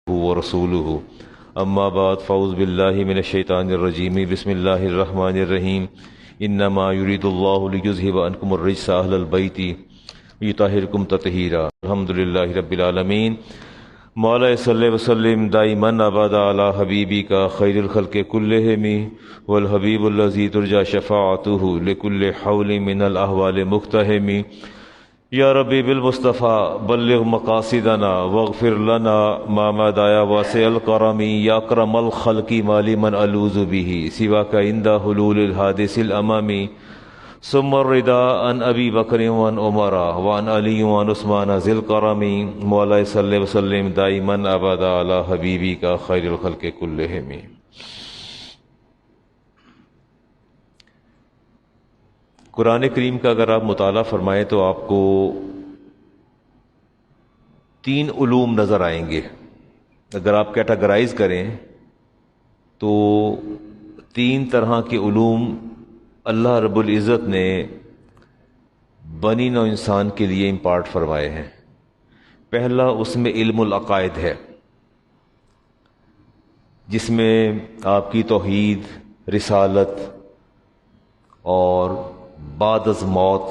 ورسولہ اما بعد فاعوذ باللہ من الشیطان الرجیم بسم اللہ الرحمن الرحیم انما یرید اللہ لیذہب عنکم الرجس اہل البیت ویطہرکم تطہیرا الحمدللہ رب العالمین مولا صلی وسلم دائما ابدا علی حبیبک خیر الخلق کلہم والحبیب الذی ترجى شفاعته لكل حول من الاحوال مقتحم یا ربی بالمصطفیٰ بلغ مقاصدنا واغفر لنا ما مدایا واسع الکرم یا اکرم الخلق مالی من الوذ به سواک عند حلول الحادث الامام ثم الرضا عن ابی بکر وعن عمر وعن علی وعن عثمان ذی الکرم مولا صلی وسلم دائما ابدا علی حبیبک خیر الخلق کلہم۔ قرآن کریم کا اگر آپ مطالعہ فرمائیں تو آپ کو 3 علوم نظر آئیں گے۔ اگر آپ کیٹاگرائز کریں تو 3 طرح کے علوم اللہ رب العزت نے بنی نوع انسان کے لیے امپارٹ فرمائے ہیں۔ پہلا اس میں علم العقائد ہے، جس میں آپ کی توحید، رسالت اور بعد از موت،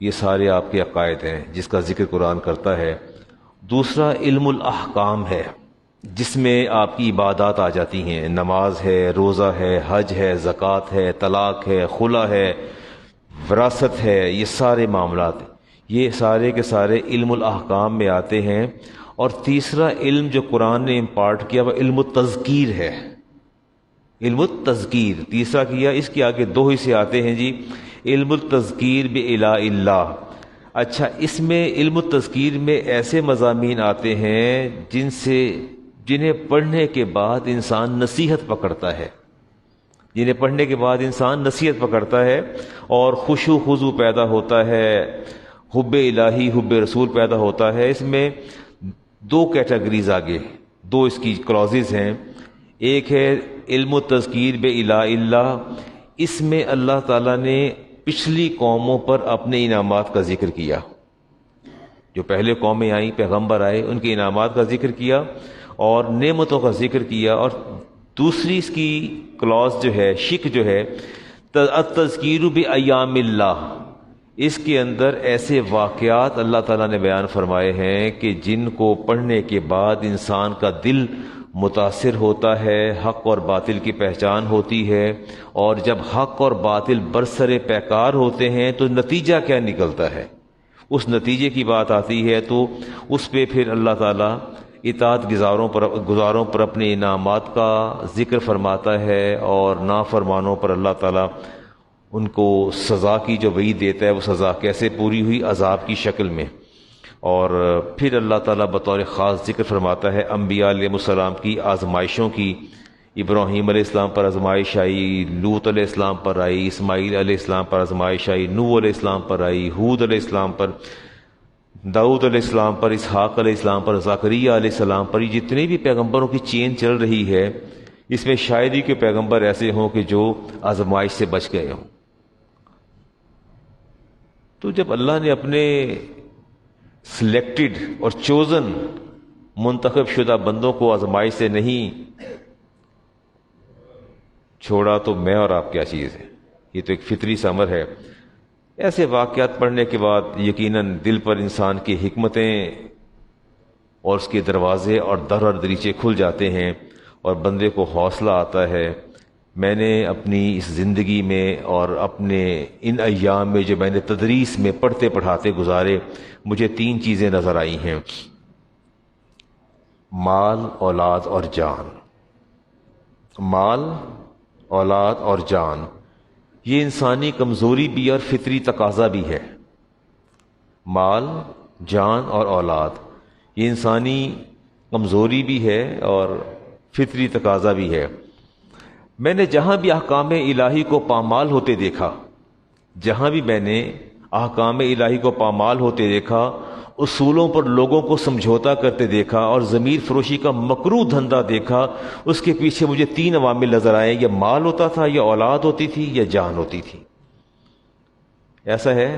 یہ سارے آپ کے عقائد ہیں جس کا ذکر قرآن کرتا ہے۔ دوسرا علم الاحکام ہے، جس میں آپ کی عبادات آ جاتی ہیں، نماز ہے، روزہ ہے، حج ہے، زکوٰۃ ہے، طلاق ہے، خلا ہے، وراثت ہے، یہ سارے معاملات یہ سارے کے سارے علم الاحکام میں آتے ہیں۔ اور تیسرا علم جو قرآن نے امپارٹ کیا وہ علم التذکیر ہے، علم التذکیر تیسرا کیا۔ اس کے آگے 2 حصے آتے ہیں جی، علم التذکیر بِإِلَٰهِ اللہ۔ اچھا، اس میں علم التذکیر میں ایسے مضامین آتے ہیں جنہیں پڑھنے کے بعد انسان نصیحت پکڑتا ہے، جنہیں پڑھنے کے بعد انسان نصیحت پکڑتا ہے اور خشوع خضوع پیدا ہوتا ہے، حب الہی، حب رسول پیدا ہوتا ہے۔ اس میں 2 کیٹیگریز آگے، 2 اس کی کلازز ہیں۔ ایک ہے علم التذکیر بِإِلَٰهِ اللہ، اس میں اللہ تعالیٰ نے پچھلی قوموں پر اپنے انعامات کا ذکر کیا، جو پہلے قومیں آئیں، پیغمبر آئے، ان کے انعامات کا ذکر کیا اور نعمتوں کا ذکر کیا۔ اور دوسری اس کی کلاس جو ہے، شک جو ہے، التذکیر بِأَیَّامِ اللہ، اس کے اندر ایسے واقعات اللہ تعالیٰ نے بیان فرمائے ہیں کہ جن کو پڑھنے کے بعد انسان کا دل متاثر ہوتا ہے، حق اور باطل کی پہچان ہوتی ہے، اور جب حق اور باطل برسر پیکار ہوتے ہیں تو نتیجہ کیا نکلتا ہے، اس نتیجے کی بات آتی ہے تو اس پہ پھر اللہ تعالیٰ اطاعت گزاروں پر اپنے انعامات کا ذکر فرماتا ہے، اور نافرمانوں پر اللہ تعالیٰ ان کو سزا کی جو وعید دیتا ہے وہ سزا کیسے پوری ہوئی، عذاب کی شکل میں۔ اور پھر اللہ تعالیٰ بطور خاص ذکر فرماتا ہے انبیاء علیہ السلام کی آزمائشوں کی۔ ابراہیم علیہ السلام پر آزمائش آئی، لوط علیہ السلام پر آئی، اسماعیل علیہ السلام پر آزمائش آئی، نوح علیہ السلام پر آئی، ہود علیہ السلام پر، داؤد علیہ السلام پر، اسحاق علیہ السلام پر، زکریا علیہ السلام پر۔ یہ جتنے بھی پیغمبروں کی چین چل رہی ہے، اس میں شاید ہی کہ پیغمبر ایسے ہوں کہ جو آزمائش سے بچ گئے ہوں۔ تو جب اللہ نے اپنے سلیکٹڈ اور چوزن منتخب شدہ بندوں کو آزمائش سے نہیں چھوڑا تو میں اور آپ کیا چیز ہے؟ یہ تو ایک فطری سی امر ہے۔ ایسے واقعات پڑھنے کے بعد یقیناً دل پر انسان کی حکمتیں اور اس کے دروازے اور در اور دریچے کھل جاتے ہیں اور بندے کو حوصلہ آتا ہے۔ میں نے اپنی اس زندگی میں اور اپنے ان ایام میں جو میں نے تدریس میں پڑھتے پڑھاتے گزارے، مجھے 3 چیزیں نظر آئی ہیں: مال، اولاد اور جان۔ مال، اولاد اور جان، یہ انسانی کمزوری بھی اور فطری تقاضا بھی ہے۔ مال، جان اور اولاد، یہ انسانی کمزوری بھی ہے اور فطری تقاضا بھی ہے۔ میں نے جہاں بھی احکام الہی کو پامال ہوتے دیکھا، جہاں بھی میں نے احکام الہی کو پامال ہوتے دیکھا، اصولوں پر لوگوں کو سمجھوتا کرتے دیکھا اور ضمیر فروشی کا مکروہ دھندا دیکھا، اس کے پیچھے مجھے 3 عوامل نظر آئے، یا مال ہوتا تھا، یا اولاد ہوتی تھی، یا جان ہوتی تھی۔ ایسا ہے؟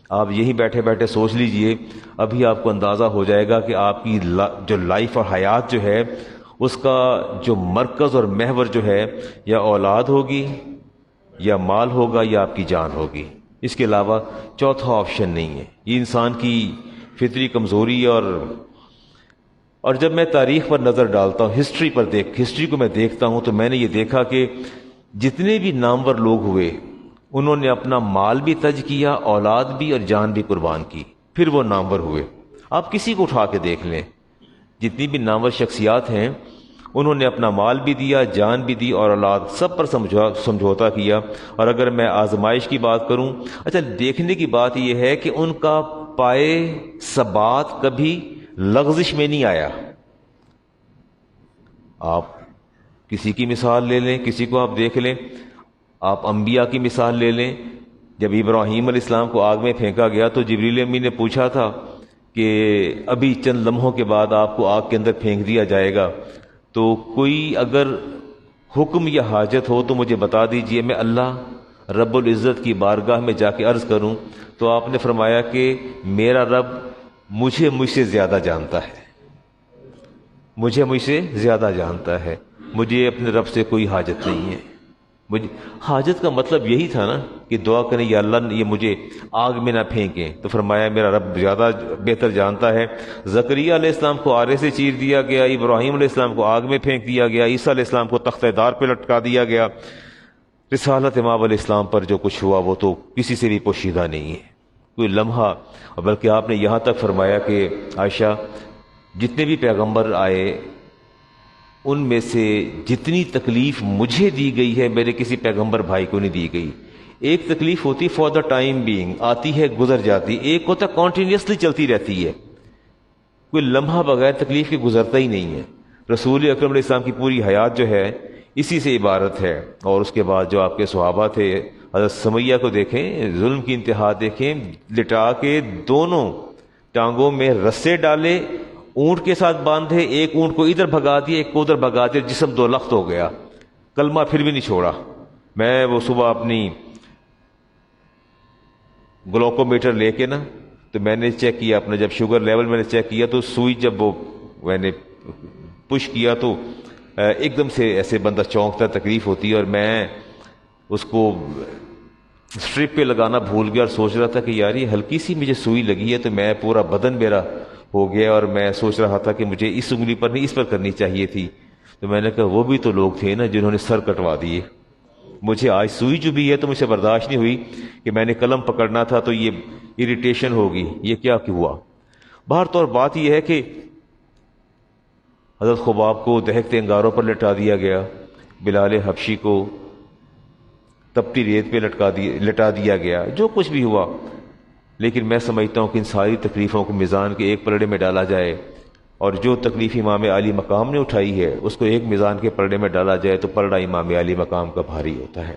آپ یہیں بیٹھے بیٹھے سوچ لیجئے، ابھی آپ کو اندازہ ہو جائے گا کہ آپ کی جو لائف اور حیات جو ہے اس کا جو مرکز اور محور جو ہے یا اولاد ہوگی یا مال ہوگا یا آپ کی جان ہوگی، اس کے علاوہ چوتھا آپشن نہیں ہے۔ یہ انسان کی فطری کمزوری اور جب میں تاریخ پر نظر ڈالتا ہوں، ہسٹری کو میں دیکھتا ہوں، تو میں نے یہ دیکھا کہ جتنے بھی نامور لوگ ہوئے انہوں نے اپنا مال بھی تج کیا، اولاد بھی اور جان بھی قربان کی، پھر وہ نامور ہوئے۔ آپ کسی کو اٹھا کے دیکھ لیں، جتنی بھی نامور شخصیات ہیں انہوں نے اپنا مال بھی دیا، جان بھی دی اور اولاد، سب پر سمجھوتا کیا۔ اور اگر میں آزمائش کی بات کروں، اچھا دیکھنے کی بات یہ ہے کہ ان کا پائے ثبات کبھی لغزش میں نہیں آیا۔ آپ کسی کی مثال لے لیں، کسی کو آپ دیکھ لیں، آپ انبیاء کی مثال لے لیں۔ جب ابراہیم علیہ السلام کو آگ میں پھینکا گیا تو جبریل امین نے پوچھا تھا کہ ابھی چند لمحوں کے بعد آپ کو آگ کے اندر پھینک دیا جائے گا، تو کوئی اگر حکم یا حاجت ہو تو مجھے بتا دیجئے، میں اللہ رب العزت کی بارگاہ میں جا کے عرض کروں۔ تو آپ نے فرمایا کہ میرا رب مجھ سے زیادہ جانتا ہے، مجھ سے زیادہ جانتا ہے، مجھے اپنے رب سے کوئی حاجت نہیں ہے۔ حاجت کا مطلب یہی تھا نا کہ دعا کریں یا اللہ یہ مجھے آگ میں نہ پھینکیں، تو فرمایا میرا رب زیادہ بہتر جانتا ہے۔ زکریا علیہ السلام کو آرے سے چیر دیا گیا، ابراہیم علیہ السلام کو آگ میں پھینک دیا گیا، عیسیٰ علیہ السلام کو تختہ دار پہ لٹکا دیا گیا۔ رسالت امام علیہ السلام پر جو کچھ ہوا وہ تو کسی سے بھی پوشیدہ نہیں ہے، کوئی لمحہ، بلکہ آپ نے یہاں تک فرمایا کہ عائشہ جتنے بھی پیغمبر آئے ان میں سے جتنی تکلیف مجھے دی گئی ہے میرے کسی پیغمبر بھائی کو نہیں دی گئی۔ ایک تکلیف ہوتی فار دا ٹائم بینگ، آتی ہے گزر جاتی، ایک ہوتا کنٹینیوسلی چلتی رہتی ہے، کوئی لمحہ بغیر تکلیف کے گزرتا ہی نہیں ہے۔ رسول اکرم علیہ السلام کی پوری حیات جو ہے اسی سے عبارت ہے۔ اور اس کے بعد جو آپ کے صحابہ تھے، حضرت سمیہ کو دیکھیں، ظلم کی انتہا دیکھیں، لٹا کے دونوں ٹانگوں میں رسے ڈالے، اونٹ کے ساتھ باندھے، ایک اونٹ کو ادھر بھگا دیا ایک کو ادھر بھگا دیا، جسم دو لخت ہو گیا، کلمہ پھر بھی نہیں چھوڑا۔ میں وہ صبح اپنی گلوکو میٹر لے کے نا تو میں نے چیک کیا اپنا، جب شوگر لیول میں نے چیک کیا تو سوئی جب وہ میں نے پش کیا تو ایک دم سے ایسے بندہ چونکتا، تکلیف ہوتی ہے، اور میں اس کو سٹرپ پہ لگانا بھول گیا اور سوچ رہا تھا کہ یار یہ ہلکی سی مجھے سوئی لگی ہے، تو میں پورا بدن میرا ہو گیا، اور میں سوچ رہا تھا کہ مجھے اس انگلی پر نہیں اس پر کرنی چاہیے تھی۔ تو میں نے کہا وہ بھی تو لوگ تھے نا جنہوں نے سر کٹوا دیے، مجھے آج سوئی جو بھی ہے تو مجھے برداشت نہیں ہوئی کہ میں نے قلم پکڑنا تھا تو یہ اریٹیشن ہوگی، یہ کیا ہوا۔ بہر طور بات یہ ہے کہ حضرت خباب کو دہکتے انگاروں پر لٹا دیا گیا، بلال حبشی کو تپتی ریت پہ لٹا دیا گیا، جو کچھ بھی ہوا، لیکن میں سمجھتا ہوں کہ ان ساری تکلیفوں کو میزان کے ایک پلڑے میں ڈالا جائے، اور جو تکلیف امام علی مقام نے اٹھائی ہے اس کو ایک میزان کے پلڑے میں ڈالا جائے تو پلڑا امام علی مقام کا بھاری ہوتا ہے۔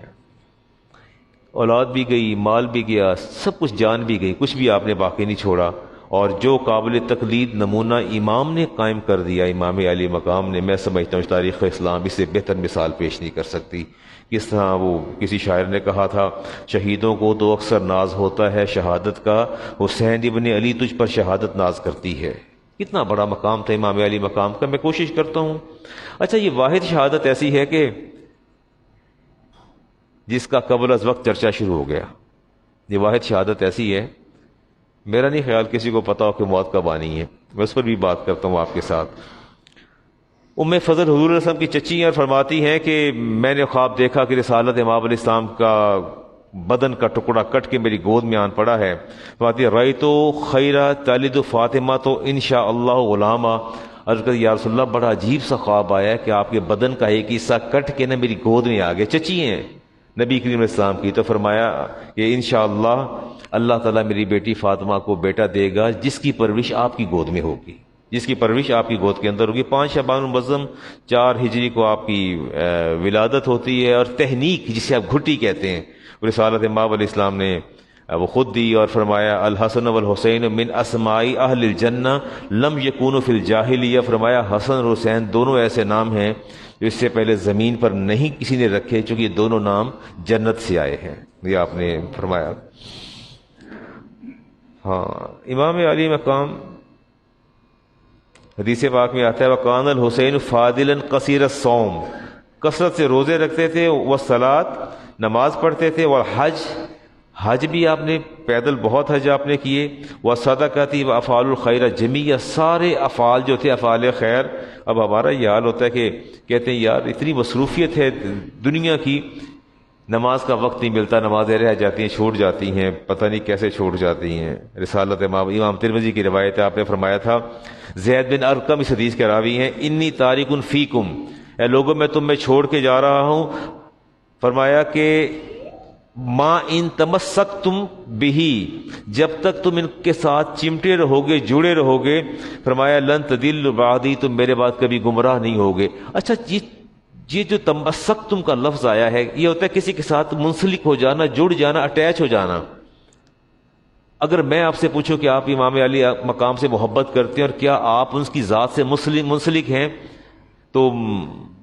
اولاد بھی گئی، مال بھی گیا، سب کچھ، جان بھی گئی، کچھ بھی آپ نے باقی نہیں چھوڑا، اور جو قابل تقلید نمونہ امام نے قائم کر دیا، امام علی مقام نے، میں سمجھتا ہوں تاریخ اسلام اس سے بہتر مثال پیش نہیں کر سکتی۔ کس طرح وہ کسی شاعر نے کہا تھا، شہیدوں کو تو اکثر ناز ہوتا ہے شہادت کا، حسین ابن علی تجھ پر شہادت ناز کرتی ہے۔ کتنا بڑا مقام تھا امام علی مقام کا، میں کوشش کرتا ہوں۔ اچھا یہ واحد شہادت ایسی ہے کہ جس کا قبل از وقت چرچا شروع ہو گیا، یہ واحد شہادت ایسی ہے، میرا نہیں خیال کسی کو پتا ہو کہ موت کب آنی ہے، میں اس پر بھی بات کرتا ہوں آپ کے ساتھ۔ ام فضل حضور علیہ السلام کی چچی ہیں، فرماتی ہیں کہ میں نے خواب دیکھا کہ رسالت امام علیہ السلام کا بدن کا ٹکڑا کٹ کے میری گود میں آن پڑا ہے۔ فرماتی رأیت خیرہ تلد فاطمہ تو انشاء اللہ غلامہ، عرض کر یا رسول اللہ بڑا عجیب سا خواب آیا کہ آپ کے بدن کا ایک حصہ کٹ کے نا میری گود میں آ گیا، چچی ہیں نبی کریم علیہ السلام کی۔ تو فرمایا کہ انشاءاللہ اللہ تعالیٰ میری بیٹی فاطمہ کو بیٹا دے گا جس کی پرورش آپ کی گود میں ہوگی، جس کی پرورش آپ کی گود کے اندر ہوگی۔ 5 شعبان المعظم 4 ہجری کو آپ کی ولادت ہوتی ہے، اور تہنیک جسے آپ گھٹی کہتے ہیں رسالت امام علیہ السلام نے وہ خود دی، اور فرمایا الحسن والحسین من اسماء اہل الجنہ لم یکونوا فی الجاہلیہ، فرمایا حسن اور حسین دونوں ایسے نام ہیں جو اس سے پہلے زمین پر نہیں کسی نے رکھے، چونکہ یہ دونوں نام جنت سے آئے ہیں، یہ آپ نے فرمایا۔ ہاں امام علی مقام حدیث پاک میں آتا ہے وکان الحسین فاضلا قصیر الصوم، کثرت سے روزے رکھتے تھے، والصلاۃ نماز پڑھتے تھے، والحج حج بھی آپ نے پیدل بہت حج آپ نے کیے، والصدقۃ وافعال الخیر جمیع، سارے افعال جو تھے افعال خیر۔ اب ہمارا یہ حال ہوتا ہے کہ کہتے ہیں یار اتنی مصروفیت ہے دنیا کی، نماز کا وقت نہیں ملتا، نمازیں رہ جاتی ہیں، چھوٹ جاتی ہیں، پتہ نہیں کیسے چھوٹ جاتی ہیں۔ رسالت امام ترمذی کی روایت ہے، آپ نے فرمایا تھا زید بن ارقم اس حدیث کے راوی ہیں، انی تارک فیکم، اے لوگوں میں تم میں چھوڑ کے جا رہا ہوں، فرمایا کہ ما ان تمسکتم بہی، جب تک تم ان کے ساتھ چمٹے رہو گے، جڑے رہو گے، فرمایا لن تدل بعدی، تم میرے بعد کبھی گمراہ نہیں ہوگے۔ اچھا یہ جو تمسکتم کا لفظ آیا ہے یہ ہوتا ہے کسی کے ساتھ منسلک ہو جانا، جڑ جانا، اٹیچ ہو جانا۔ اگر میں آپ سے پوچھوں کہ آپ امام علی مقام سے محبت کرتے ہیں اور کیا آپ ان کی ذات سے منسلک ہیں، تو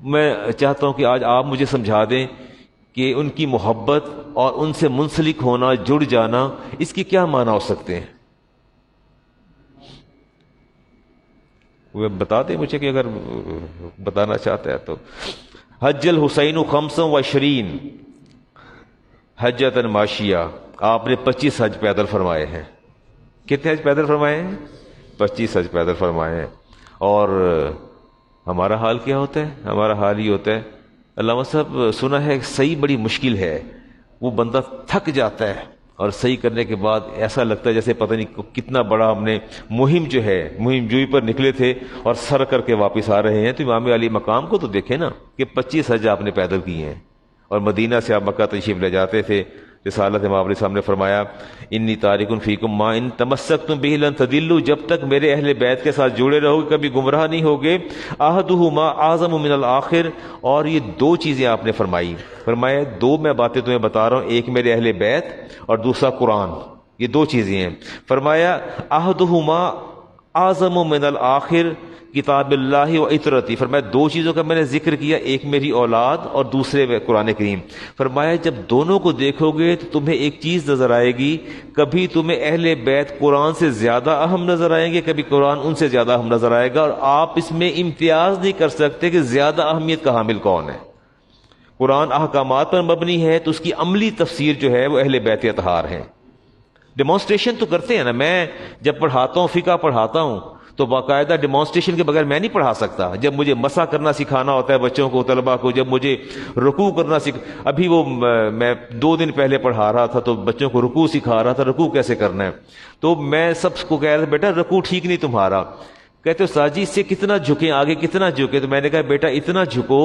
میں چاہتا ہوں کہ آج آپ مجھے سمجھا دیں کہ ان کی محبت اور ان سے منسلک ہونا، جڑ جانا، اس کے کیا معنی ہو سکتے ہیں؟ وہ بتا دیں مجھے کہ اگر بتانا چاہتا ہے تو۔ حج الحسین 25 حجۃ ماشیہ، آپ نے 25 حج پیدل فرمائے ہیں۔ کتنے حج پیدل فرمائے ہیں؟ 25 حج پیدل فرمائے ہیں۔ اور ہمارا حال کیا ہوتا ہے؟ ہمارا حال یہ ہوتا ہے، علامہ صاحب سنا ہے صحیح بڑی مشکل ہے، وہ بندہ تھک جاتا ہے اور صحیح کرنے کے بعد ایسا لگتا ہے جیسے پتہ نہیں کتنا بڑا ہم نے مہم جوئی پر نکلے تھے اور سر کر کے واپس آ رہے ہیں۔ تو امام علی مقام کو تو دیکھیں نا کہ 25 حج آپ نے پیدل کیے ہیں، اور مدینہ سے آپ مکہ تشریف لے جاتے تھے۔ رسالت امام علیہ السلام نے فرمایا انی تارک فیکم ما ان تمسکتم بہ لن تضلوا، جب تک میرے اہل بیت کے ساتھ جڑے رہو گے کبھی گمراہ نہیں ہوگے۔ احدہما اعظم من الآخر، اور یہ 2 چیزیں آپ نے فرمایا 2 میں باتیں تمہیں بتا رہا ہوں، ایک میرے اہل بیت اور دوسرا قرآن، یہ 2 چیزیں ہیں۔ فرمایا احدہما اعظم من الآخر کتاب اللہ و اطرتی، فرمایا 2 چیزوں کا میں نے ذکر کیا، ایک میری اولاد اور دوسرے قرآن کریم۔ فرمایا جب دونوں کو دیکھو گے تو تمہیں ایک چیز نظر آئے گی، کبھی تمہیں اہل بیت قرآن سے زیادہ اہم نظر آئیں گے، کبھی قرآن ان سے زیادہ اہم نظر آئے گا، اور آپ اس میں امتیاز نہیں کر سکتے کہ زیادہ اہمیت کا حامل کون ہے۔ قرآن احکامات پر مبنی ہے تو اس کی عملی تفسیر جو ہے وہ اہل بیت اطہار ہیں۔ ڈیمانسٹریشن تو کرتے ہیں نا، میں جب پڑھاتا ہوں، فقہ پڑھاتا ہوں تو باقاعدہ ڈیمانسٹریشن کے بغیر میں نہیں پڑھا سکتا۔ جب مجھے مسح کرنا سکھانا ہوتا ہے بچوں کو، طلباء کو، جب مجھے رکوع کرنا ابھی وہ میں 2 دن پہلے پڑھا رہا تھا تو بچوں کو رکوع سکھا رہا تھا، رکوع کیسے کرنا ہے، تو میں سب کو کہہ رہا تھا بیٹا رکوع ٹھیک نہیں تمہارا، کہتے استاد جی اس سے کتنا جھکیں، آگے کتنا جھکے، تو میں نے کہا بیٹا اتنا جھکو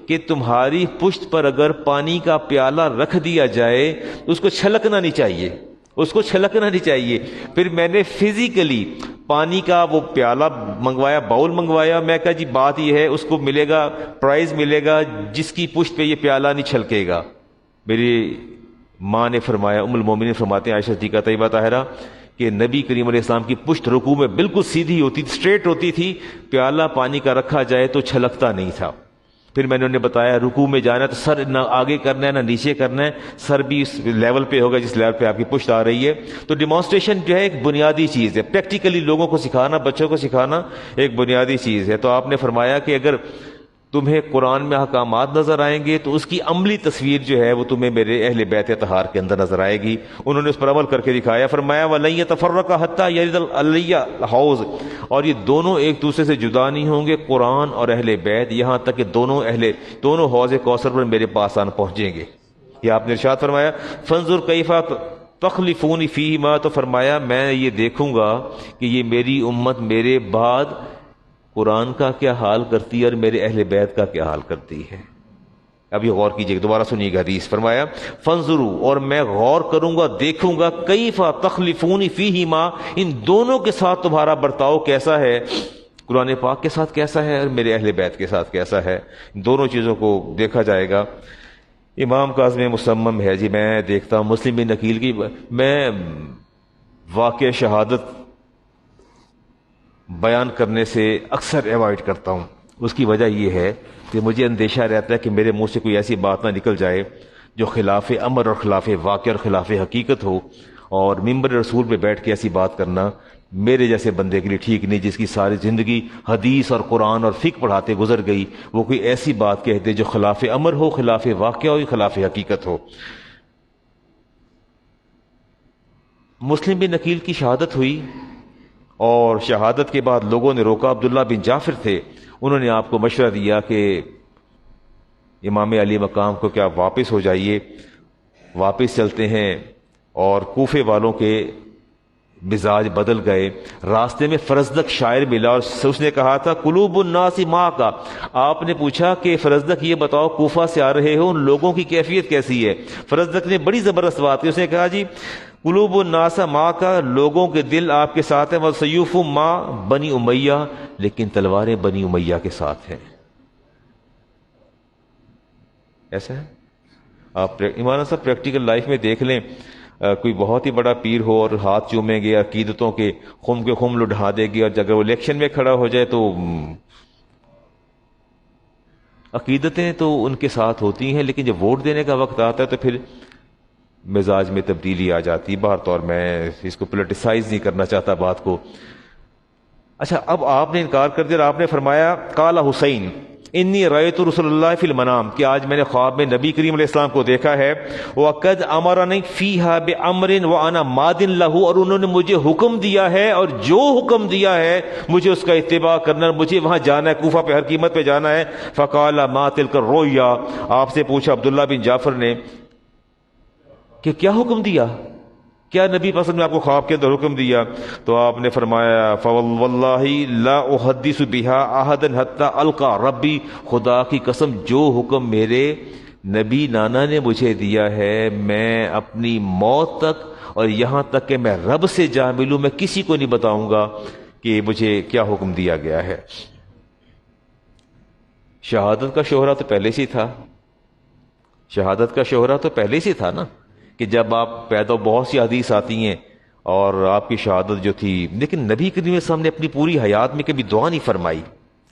کہ تمہاری پشت پر اگر پانی کا پیالہ رکھ دیا جائے تو اس کو چھلکنا نہیں چاہیے، اس کو چھلکنا نہیں چاہیے۔ پھر میں نے فزیکلی پانی کا وہ پیالہ منگوایا، باؤل منگوایا، میں کہا جی بات یہ ہے اس کو ملے گا، پرائز ملے گا جس کی پشت پہ یہ پیالہ نہیں چھلکے گا۔ میری ماں نے فرمایا، ام المومنین فرماتے ہیں عائشہ صدیقہ طیبہ طاہرہ، کہ نبی کریم علیہ السلام کی پشت رکوع میں بالکل سیدھی ہوتی تھی، اسٹریٹ ہوتی تھی، پیالہ پانی کا رکھا جائے تو چھلکتا نہیں تھا۔ پھر میں نے انہیں بتایا رکوع میں جانا ہے تو سر نہ آگے کرنا ہے نہ نیچے کرنا ہے، سر بھی اس لیول پہ ہوگا جس لیول پہ آپ کی پشت آ رہی ہے۔ تو ڈیمانسٹریشن جو ہے ایک بنیادی چیز ہے، پریکٹیکلی لوگوں کو سکھانا، بچوں کو سکھانا ایک بنیادی چیز ہے۔ تو آپ نے فرمایا کہ اگر تمہیں قرآن میں احکامات نظر آئیں گے تو اس کی عملی تصویر جو ہے وہ تمہیں میرے اہل بیت طہار کے اندر نظر آئے گی۔ انہوں نے اس پر عمل کر کے دکھایا۔ فرمایا وَلَن يَتَفَرَّقَا حَتَّى يَرِدَ الْعَلِيَّ الْحَوْض، اور یہ دونوں ایک دوسرے سے جدا نہیں ہوں گے، قرآن اور اہل بیت، یہاں تک کہ دونوں حوض کوثر پر میرے پاس آن پہنچیں گے۔ یہ آپ نے ارشاد فرمایا فَانظُرْ كَيْفَ تَخْلُفُونِ فِيهِمَا، تو فرمایا میں یہ دیکھوں گا کہ یہ میری امت میرے بعد قرآن کا کیا حال کرتی ہے اور میرے اہل بیت کا کیا حال کرتی ہے۔ اب یہ غور کیجئے، دوبارہ سنیے گا حدیث۔ فرمایا فانظروا، اور میں غور کروں گا، دیکھوں گا، کیف تخلفون فیہما، ان دونوں کے ساتھ تمہارا برتاؤ کیسا ہے، قرآن پاک کے ساتھ کیسا ہے اور میرے اہل بیت کے ساتھ کیسا ہے، ان دونوں چیزوں کو دیکھا جائے گا۔ امام کاظم مصمم ہے جی، میں دیکھتا ہوں مسلم بن عقیل کی، میں واقع شہادت بیان کرنے سے اکثر ایوائڈ کرتا ہوں۔ اس کی وجہ یہ ہے کہ مجھے اندیشہ رہتا ہے کہ میرے منہ سے کوئی ایسی بات نہ نکل جائے جو خلاف امر اور خلاف واقع اور خلاف حقیقت ہو، اور ممبر رسول پہ بیٹھ کے ایسی بات کرنا میرے جیسے بندے کے لیے ٹھیک نہیں، جس کی ساری زندگی حدیث اور قرآن اور فقہ پڑھاتے گزر گئی، وہ کوئی ایسی بات کہہ دے جو خلاف امر ہو، خلاف واقعہ ہو، خلاف حقیقت ہو۔ مسلم بن عقیل کی شہادت ہوئی، اور شہادت کے بعد لوگوں نے روکا۔ عبداللہ بن جعفر تھے، انہوں نے آپ کو مشورہ دیا کہ امام علی مقام کو کیا واپس ہو جائیے، واپس چلتے ہیں۔ اور کوفے والوں کے مزاج بدل گئے۔ راستے میں فرزدق شاعر ملا اور اس نے کہا تھا قلوب الناس ما کا، آپ نے پوچھا کہ فرزدق یہ بتاؤ کوفہ سے آ رہے ہو ان لوگوں کی کیفیت کیسی ہے؟ فرزدق نے بڑی زبردست بات کی، اس نے کہا جی قلوب الناس ما کا، لوگوں کے دل آپ کے ساتھ ہیں، وسیوف ما بنی امیہ، لیکن تلواریں بنی امیہ کے ساتھ ہیں۔ ایسا ہے، آپ ایمان صاحب پریکٹیکل لائف میں دیکھ لیں، کوئی بہت ہی بڑا پیر ہو اور ہاتھ چومیں گے عقیدتوں کے خم لڑھا دے گی، اور اگر وہ الیکشن میں کھڑا ہو جائے تو عقیدتیں تو ان کے ساتھ ہوتی ہیں، لیکن جب ووٹ دینے کا وقت آتا ہے تو پھر مزاج میں تبدیلی آ جاتی۔ بہر طور میں اس کو پولیٹیسائز نہیں کرنا چاہتا بات کو۔ اچھا، اب آپ نے انکار کر دیا اور آپ نے فرمایا قال حسین انی رأیت رسول اللہ فی المنام، کہ آج میں نے خواب میں نبی کریم علیہ السلام کو دیکھا ہے، وقد امرنی فیہا بامر وانا ماد لہ، اور انہوں نے مجھے حکم دیا ہے اور جو حکم دیا ہے مجھے اس کا اتباع کرنا، مجھے وہاں جانا ہے، کوفہ پہ ہر قیمت پہ جانا ہے۔ فقال ما تلک الرؤیا، آپ سے پوچھا عبداللہ بن جعفر نے کہ کیا حکم دیا، کیا نبی پسند نے آپ کو خواب کے اندر حکم دیا؟ تو آپ نے فرمایا فواللہ لا احدث بها احدا حتى القى ربی، خدا کی قسم جو حکم میرے نبی نانا نے مجھے دیا ہے میں اپنی موت تک اور یہاں تک کہ میں رب سے جا ملوں میں کسی کو نہیں بتاؤں گا کہ مجھے کیا حکم دیا گیا ہے۔ شہادت کا شہرہ تو پہلے سے تھا، شہادت کا شہرہ تو پہلے سے تھا نا، کہ جب آپ پیدا، بہت سی حدیث آتی ہیں اور آپ کی شہادت جو تھی، لیکن نبی کریم صلی اللہ علیہ وسلم نے اپنی پوری حیات میں کبھی دعا نہیں فرمائی،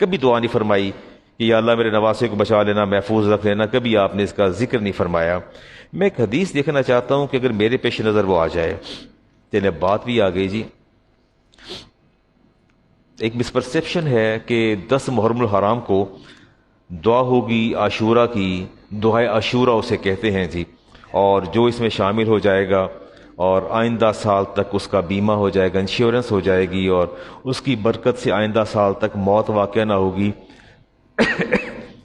کبھی دعا نہیں فرمائی کہ یا اللہ میرے نواسے کو بچا لینا، محفوظ رکھ لینا، کبھی آپ نے اس کا ذکر نہیں فرمایا۔ میں ایک حدیث دیکھنا چاہتا ہوں کہ اگر میرے پیش نظر وہ آ جائے، چلے بات بھی آ گئی جی۔ ایک مسپرسیپشن ہے کہ 10 محرم الحرام کو دعا ہوگی عاشورہ کی، دعائے عاشورہ اسے کہتے ہیں جی، اور جو اس میں شامل ہو جائے گا اور آئندہ سال تک اس کا بیمہ ہو جائے گا، انشورنس ہو جائے گی، اور اس کی برکت سے آئندہ سال تک موت واقع نہ ہوگی،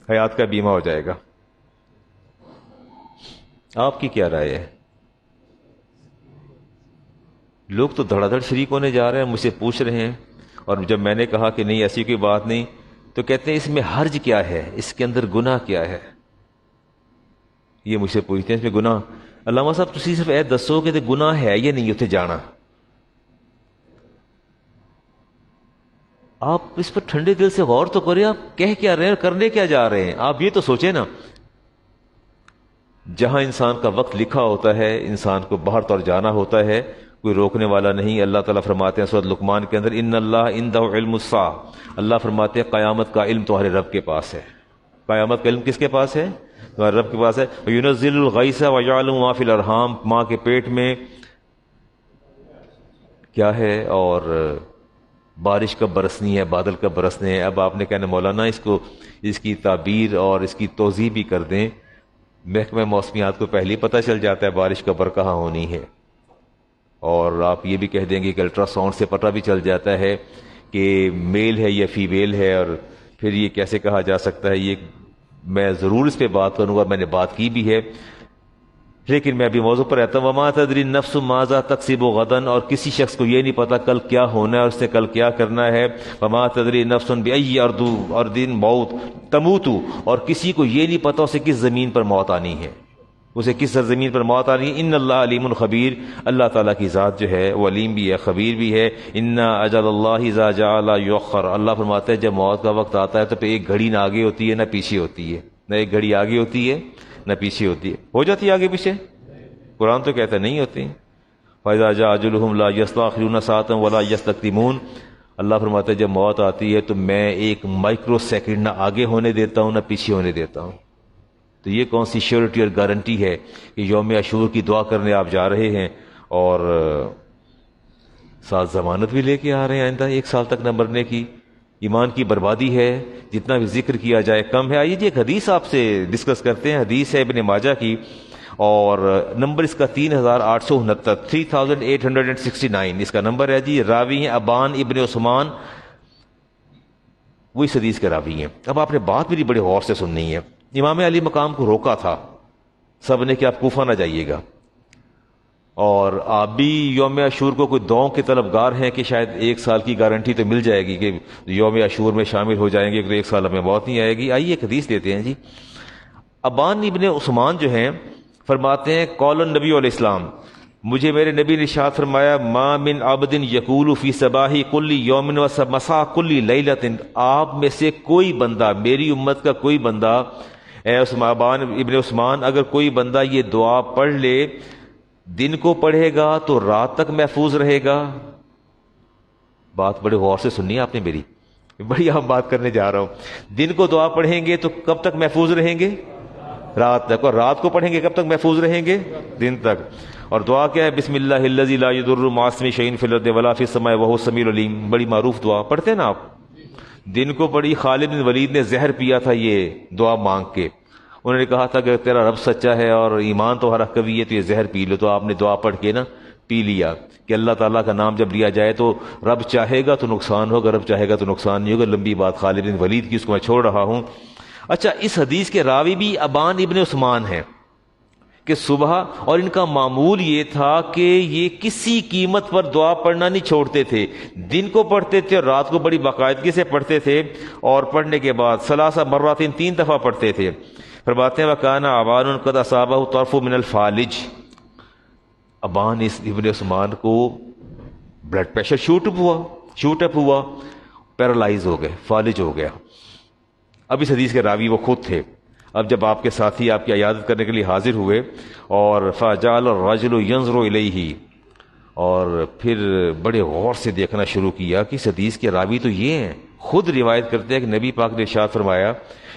حیات کا بیمہ ہو جائے گا۔ آپ کی کیا رائے ہے؟ لوگ تو دھڑا دھڑ شریک ہونے جا رہے ہیں، مجھ سے پوچھ رہے ہیں، اور جب میں نے کہا کہ نہیں ایسی کوئی بات نہیں تو کہتے ہیں اس میں حرج کیا ہے، اس کے اندر گناہ کیا ہے؟ یہ مجھ سے پوچھتے ہیں اس میں گناہ۔ علامہ صاحب تسی صرف دسو کہ گناہ ہے یا نہیں اتنے جانا، آپ اس پر ٹھنڈے دل سے غور تو کریں، آپ کہہ کیا رہے ہیں، کرنے کیا جا رہے ہیں، آپ یہ تو سوچیں نا۔ جہاں انسان کا وقت لکھا ہوتا ہے انسان کو باہر طور جانا ہوتا ہے، کوئی روکنے والا نہیں۔ اللہ تعالیٰ فرماتے ہیں سورۃ لقمان کے اندر ان اللہ عندہ علم الساعہ، اللہ فرماتے ہیں قیامت کا علم تمہارے رب کے پاس ہے۔ قیامت کا علم کس کے پاس ہے؟ تمہارے رب کے پاس ہے۔ یُنَزِّلُ الْغَیْثَ وَيَعْلَمُ مَا فِي الْأَرْحَامِ، ماں کے پیٹ میں کیا ہے اور بارش کب برسنی ہے، بادل کب برسنے ہیں۔ اب آپ نے کہنا مولانا اس کی تعبیر اور اس کی توضیح بھی کر دیں، محکمہ موسمیات کو پہلے ہی پتہ چل جاتا ہے بارش کب کہاں ہونی ہے، اور آپ یہ بھی کہہ دیں گے کہ الٹرا ساؤنڈ سے پتہ بھی چل جاتا ہے کہ میل ہے یا فیمیل ہے، اور پھر یہ کیسے کہا جا سکتا ہے۔ یہ میں ضرور اس پہ بات کروں گا، میں نے بات کی بھی ہے، لیکن میں ابھی موضوع پر رہتا ہوں۔ وما تدری نفس ماذا تکسب غدا، اور کسی شخص کو یہ نہیں پتا کل کیا ہونا ہے اور اس نے کل کیا کرنا ہے۔ وما تدری نفس بأی ارض موت تموت، اور کسی کو یہ نہیں پتا اسے کس زمین پر موت آنی ہے، اسے کس سرزمین پر موت آ رہی ہے۔ ان اللہ علیم خبیر، اللہ تعالیٰ کی ذات جو ہے وہ علیم بھی ہے، خبیر بھی ہے۔ ان اجل اللہ اذا جاء لا یؤخر، اللہ فرماتا ہے جب موت کا وقت آتا ہے تو پھر ایک گھڑی نہ آگے ہوتی ہے نہ پیچھے ہوتی ہے، نہ ایک گھڑی آگے ہوتی ہے نہ پیچھے ہوتی ہے۔ ہو جاتی ہے آگے پیچھے؟ قرآن تو کہتا ہے نہیں ہوتی۔ فاذا جاء اجلهم لا یستأخرون ساعة ولا یستقدمون، اللہ فرماتا ہے جب موت آتی ہے تو میں ایک مائکرو سیکنڈ نہ آگے ہونے دیتا ہوں نہ پیچھے ہونے دیتا ہوں۔ تو یہ کون سی شیورٹی اور گارنٹی ہے کہ یوم عاشور کی دعا کرنے آپ جا رہے ہیں اور ساتھ ضمانت بھی لے کے آ رہے ہیں آئندہ 1 سال تک نہ مرنے کی. ایمان کی بربادی ہے، جتنا بھی ذکر کیا جائے کم ہے. آئیے جی ایک حدیث آپ سے ڈسکس کرتے ہیں. حدیث ہے ابن ماجہ کی اور نمبر اس کا 3869، 3869 اس کا نمبر ہے جی. راوی ہیں ابان ابن عثمان، وہ اس حدیث کے راوی ہیں. اب آپ نے بات میری بڑے غور سے سننی ہے. امام علی مقام کو روکا تھا سب نے کہ آپ کوفہ نہ جائیے گا، اور آپ بھی یوم عاشور کو کوئی دعاؤں کے طلبگار ہیں کہ شاید 1 سال کی گارنٹی تو مل جائے گی کہ یوم عاشور میں شامل ہو جائیں گے کہ 1 سال ہمیں موت نہیں آئے گی. آئیے ایک حدیث دیتے ہیں جی. ابان ابن عثمان جو ہیں فرماتے ہیں قول النبی علیہ السلام، مجھے میرے نبی نے ارشاد فرمایا ما من عبد یقول فی صباح کل یوم و مساء کل لیلۃ، آپ میں سے کوئی بندہ، میری امت کا کوئی بندہ، اے ابان ابن عثمان، اگر کوئی بندہ یہ دعا پڑھ لے، دن کو پڑھے گا تو رات تک محفوظ رہے گا. بات بڑے غور سے سننی ہے آپ نے میری، بڑی اہم بات کرنے جا رہا ہوں. دن کو دعا پڑھیں گے تو کب تک محفوظ رہیں گے؟ رات تک. اور رات کو پڑھیں گے کب تک محفوظ رہیں گے؟ دن تک. اور دعا کیا ہے؟ بسم اللہ الذی لا یضر مع اسمہ شیء فی الارض ولا فی السماء وہو السمیع العلیم. بڑی معروف دعا پڑھتے ہیں نا آپ. دن کو پڑھی. خالد بن ولید نے زہر پیا تھا یہ دعا مانگ کے. انہوں نے کہا تھا کہ تیرا رب سچا ہے اور ایمان تو ہر قوی ہے تو یہ زہر پی لو. تو آپ نے دعا پڑھ کے نا پی لیا کہ اللہ تعالیٰ کا نام جب لیا جائے تو رب چاہے گا تو نقصان ہوگا، رب چاہے گا تو نقصان نہیں ہوگا. لمبی بات خالد بن ولید کی، اس کو میں چھوڑ رہا ہوں. اچھا، اس حدیث کے راوی بھی ابان ابن عثمان ہیں کہ صبح، اور ان کا معمول یہ تھا کہ یہ کسی قیمت پر دعا پڑھنا نہیں چھوڑتے تھے. دن کو پڑھتے تھے اور رات کو بڑی باقاعدگی سے پڑھتے تھے، اور پڑھنے کے بعد ثلاثہ مرات 3 دفعہ پڑھتے تھے. فرماتے ہیں وَكَانَ عَبَانٌ قَدْ أَصَابَهُ طَرْفٌ مِنَ الْفَالِجِ. ابان ابن عثمان کو بلڈ پریشر شوٹ اپ ہوا، پیرالائز ہو گئے، فالج ہو گیا. اب اس حدیث کے راوی وہ خود تھے. اب جب آپ کے ساتھی آپ کی عیادت کرنے کے لیے حاضر ہوئے، اور فَجَعَلَ الرَّجُلُ يَنظُرُ إِلَيْهِ، اور پھر بڑے غور سے دیکھنا شروع کیا کہ اس حدیث کے راوی تو یہ ہیں. خود روایت کرتے ہیں کہ نبی پاک نے ارشاد فرمایا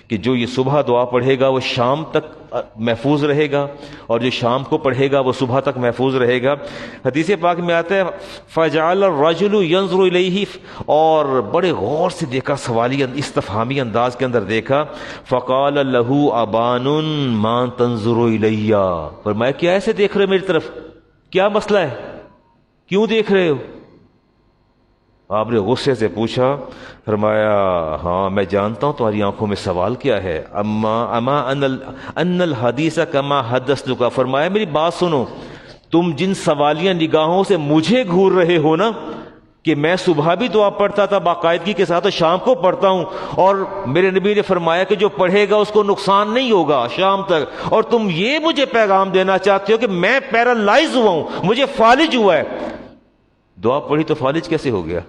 کہ جو یہ صبح دعا پڑھے گا وہ شام تک محفوظ رہے گا، اور جو شام کو پڑھے گا وہ صبح تک محفوظ رہے گا. حدیث پاک میں آتا ہے فَجَعَلَ الرَّجُلُ يَنظُرُ إِلَيْهِ، اور بڑے غور سے دیکھا، سوالی استفہامی انداز کے اندر دیکھا. فَقَالَ لَهُ أَبَانٌ مَا تَنظُرُ إِلَيَّ، فرمایا کیا ایسے دیکھ رہے ہو میری طرف، کیا مسئلہ ہے، کیوں دیکھ رہے ہو؟ آپ نے غصے سے پوچھا. فرمایا ہاں میں جانتا ہوں تمہاری آنکھوں میں سوال کیا ہے. اما ان الحدیث کما حدثتک، فرمایا میری بات سنو، تم جن سوالیہ نگاہوں سے مجھے گھور رہے ہو نا، کہ میں صبح بھی دعا پڑھتا تھا باقاعدگی کے ساتھ اور شام کو پڑھتا ہوں، اور میرے نبی نے فرمایا کہ جو پڑھے گا اس کو نقصان نہیں ہوگا شام تک، اور تم یہ مجھے پیغام دینا چاہتے ہو کہ میں پیرالائز ہوا ہوں، مجھے فالج ہوا ہے. دعا پڑھی تو فالج کیسے ہو گیا؟